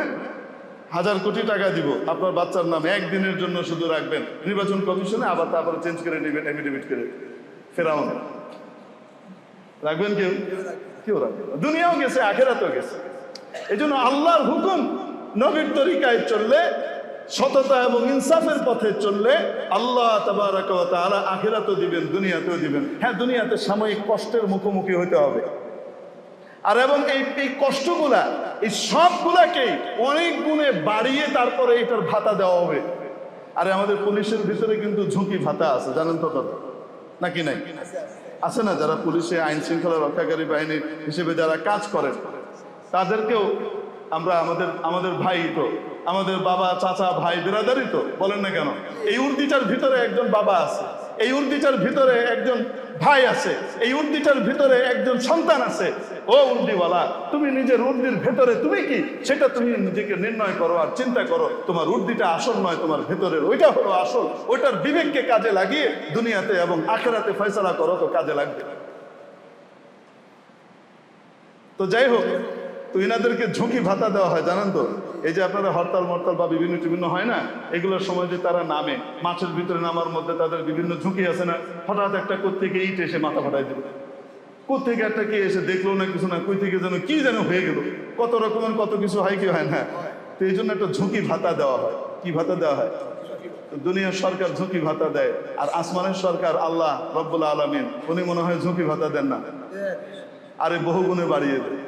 Speaker 1: 1000 কোটি টাকা দিব আপনার বাচ্চার নাম একদিনের জন্য শুধু রাখবেন, নির্বাচন কমিশনে আবার তারপরে চেঞ্জ করে নেবেন এফিডেভিট করে। ফেরাউন রাখবেন? কেউ রাখবেন না। দুনিয়াও গেছে, আখিরাতও গেছে। এই জন্য আল্লাহর হুকুম নবীর তরিকায় চললে, সততা এবং ইনসাফের পথে চললে আল্লাহ তাবারাক ওয়া তাআলা আখিরাতও দিবেন, দুনিয়াতেও দিবেন। হ্যাঁ, দুনিয়াতে সাময়িক কষ্টের মুখোমুখি হতে হবে। আর এবং এই কষ্টগুলা, এই সবগুলাকেই অনেক গুণে বাড়িয়ে তারপরে এটার ভাতা দেওয়া হবে। আরে আমাদের পুলিশের ভিতরে কিন্তু ঝুঁকি ভাতা আছে, জানেন তো কথা নাকি নাই? আছে না? যারা পুলিশে আইন শৃঙ্খলা রক্ষাকারী বাহিনী হিসেবে যারা কাজ করেন, তাদেরকেও আমরা আমাদের ভাই তো, আমাদের বাবা চাচা ভাই বিরাদারি তো, বলেন না কেন? এই উর্দিটার ভিতরে একজন বাবা আছে, এই উর্দিটার ভিতরে একজন ভাই আছে, এই উর্দিটার ভিতরে একজন সন্তান আছে। ও উর্দিওয়ালা, তুমি নিজের উর্দির ভেতরে তুমি কি, সেটা তুমি নিজেকে নির্ণয় করো আর চিন্তা করো। তোমার উর্দিটা আসল নয়, তোমার ভেতরের ওইটা হলো আসল। ওইটার বিবেককে কাজে লাগিয়ে দুনিয়াতে এবং আখেরাতে ফয়সালা করো, তো কাজে লাগবে। তো যাই হোক, তো এনাদেরকে ঝুঁকি ভাতা দেওয়া হয়, জানেন তো? এই যে আপনারা হরতাল মরতাল বা বিভিন্ন হয় না, এগুলোর সময় যে তারা নামে, মাছের ভিতরে নামার মধ্যে তাদের বিভিন্ন ঝুঁকি আছে না। হঠাৎ একটা কোত্থেকে ইট এসে মাথা ফাটাই দেবে, কোত্থেকে একটা কে এসে দেখলো না কিছু না, কই থেকে যেন কি যেন হয়ে গেল, কত রকমের কত কিছু হয় কি হয় না। তো এই জন্য একটা ঝুঁকি ভাতা দেওয়া হয়। কি ভাতা দেওয়া হয়? দুনিয়ার সরকার ঝুঁকি ভাতা দেয়, আর আসমানের সরকার আল্লাহ রব্বুল আলামিন উনি মনে হয় ঝুঁকি ভাতা দেন না, আরে বহুগুণে বাড়িয়ে দেয়।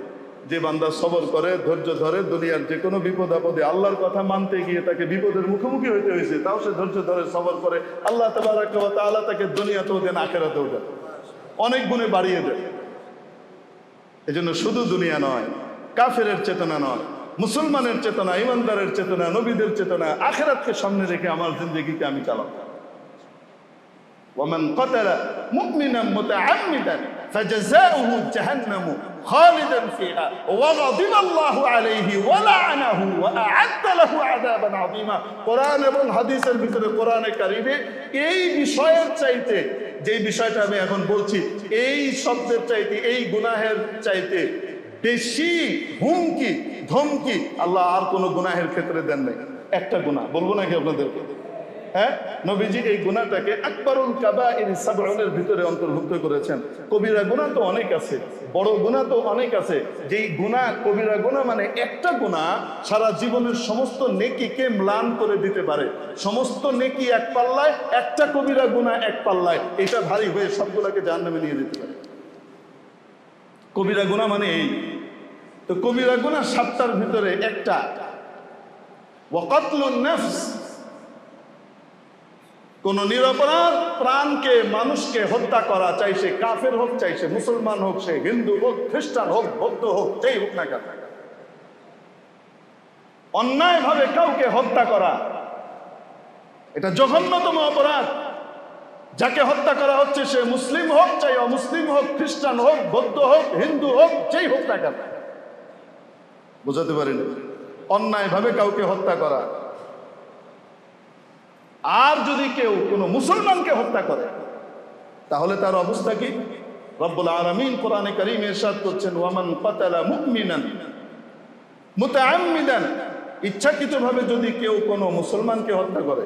Speaker 1: যে বান্দা সবর করে, ধৈর্য ধরে, দুনিয়ার যে কোনো বিপদ আপদে আল্লাহর কথা মানতে গিয়ে তাকে বিপদের মুখোমুখি হইতে হয়েছে, তাও সে ধৈর্য ধরে সবর করে, আল্লাহ তাবারাকা ওয়া তাআলা তাকে দুনিয়াতেও দেন, আখিরাতেও দেন, অনেক গুণে বাড়িয়ে দেন। এজন্য শুধু দুনিয়া নয়, কাফেরের চেতনা নয়, মুসলমানের চেতনা, ইমানদারের চেতনা, নবীদের চেতনা, আখিরাতকে সামনে রেখে আমার জিন্দেগিকে আমি চালাবো। ومن قتل مؤمنا متعمدا فجزاؤه جهنم خالدا فيها وغضب الله عليه ولعنه وأعد له عذابا عظيما। কোরআন এবং হাদিসের ভিতরে, কোরআনে কারিমে এই বিষয়ের চাইতে, যে বিষয়টা আমি এখন বলছি, এই শব্দের চাইতে, এই গুনাহের চাইতে বেশি হুমকি ধমকি আল্লাহ আর কোনো গুনাহের ক্ষেত্রে দেন নাই। একটা গুনাহ বলবো নাকি আপনাদেরকে? হ্যাঁ, নবীজি এই গুনাহটাকে আকবারুল কাবাইর সাবউনের ভিতরে অন্তর্ভুক্ত করেছেন। কবিরা গুনাহ তো অনেক আছে, বড় গুনাহ তো অনেক আছে। যেই গুনাহ, কবিরা গুনাহ মানে একটা গুনাহ সারা জীবনের সমস্ত নেকিকে ম্লান করে দিতে পারে। সমস্ত নেকি এক পাল্লায়, একটা কবিরা গুনাহ এক পাল্লায়, এটা ভারী হয়ে সবগুলোকে জাহান্নামে নিয়ে যেতে পারে। কবিরা গুনাহ মানে এই। তো কবিরা গুনাহ 7টার ভিতরে একটা, ওয়া কাতলুন নাফস, কোন নিরপরাধ প্রাণকে, মানুষকে হত্যা করা, চাই সে কাফের হোক, চাই সে মুসলমান হোক, সে হিন্দু হোক, খ্রিস্টান হোক, বৌদ্ধ হোক, যেই হোক না কেন, অন্যায় ভাবে কাউকে হত্যা করা, এটা জঘন্যতম অপরাধ। যাকে হত্যা করা হচ্ছে সে মুসলিম হোক, চাই অমুসলিম হোক, খ্রিস্টান হোক, বৌদ্ধ হোক, হিন্দু হোক, যেই হোক না কেন। বুঝাতে পারেন? অন্যায় ভাবে কাউকে হত্যা করা। আর যদি কেউ কোনো মুসলমানকে হত্যা করে, তাহলে তার অবস্থা কি? রব্বুল আলামিন কোরআনে কারীমে ইরশাদ করছেন, ওয়ামান কাতালা মুমিনান মুতাআম্মিদান, ইচ্ছাকৃতভাবে যদি কেউ কোনো মুসলমানকে হত্যা করে,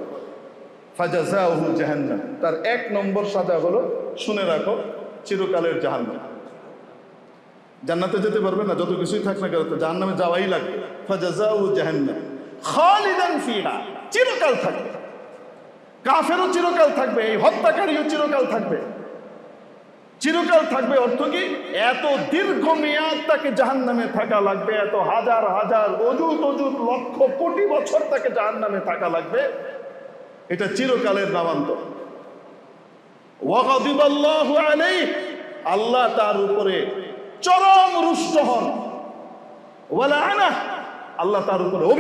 Speaker 1: ফাজাযাউহু জাহান্নাম, তার 1 নম্বর সাজা হলো, শুনে রাখো, চিরকালের জাহান্নাম। জান্নাতে যেতে পারবে না, যত কিছুই থাক না কেন, তো জাহান্নামে যাওয়াই লাগবে। ফাজাযাউহু জাহান্নাম খালিদান ফিহা, চিরকাল থাকবে। কাফেরও চিরকাল থাকবে, এই হত্যাকারীও চিরকাল থাকবে। চিরকাল থাকবে অর্থ কি? এত দীর্ঘ মেয়াদ তাকে জাহান্নামে থাকা লাগবে, এত হাজার হাজার অযুত অযুত লক্ষ কোটি বছর তাকে জাহান্নামে থাকা লাগবে। এটা চিরকালের নামান্তর। ওয়া গাদিবাল্লাহু আলাইহি, আল্লাহ তার উপরে চরম রুষ্ট হন। ওয়া লাআনাহু, আল্লাহ তার উপরে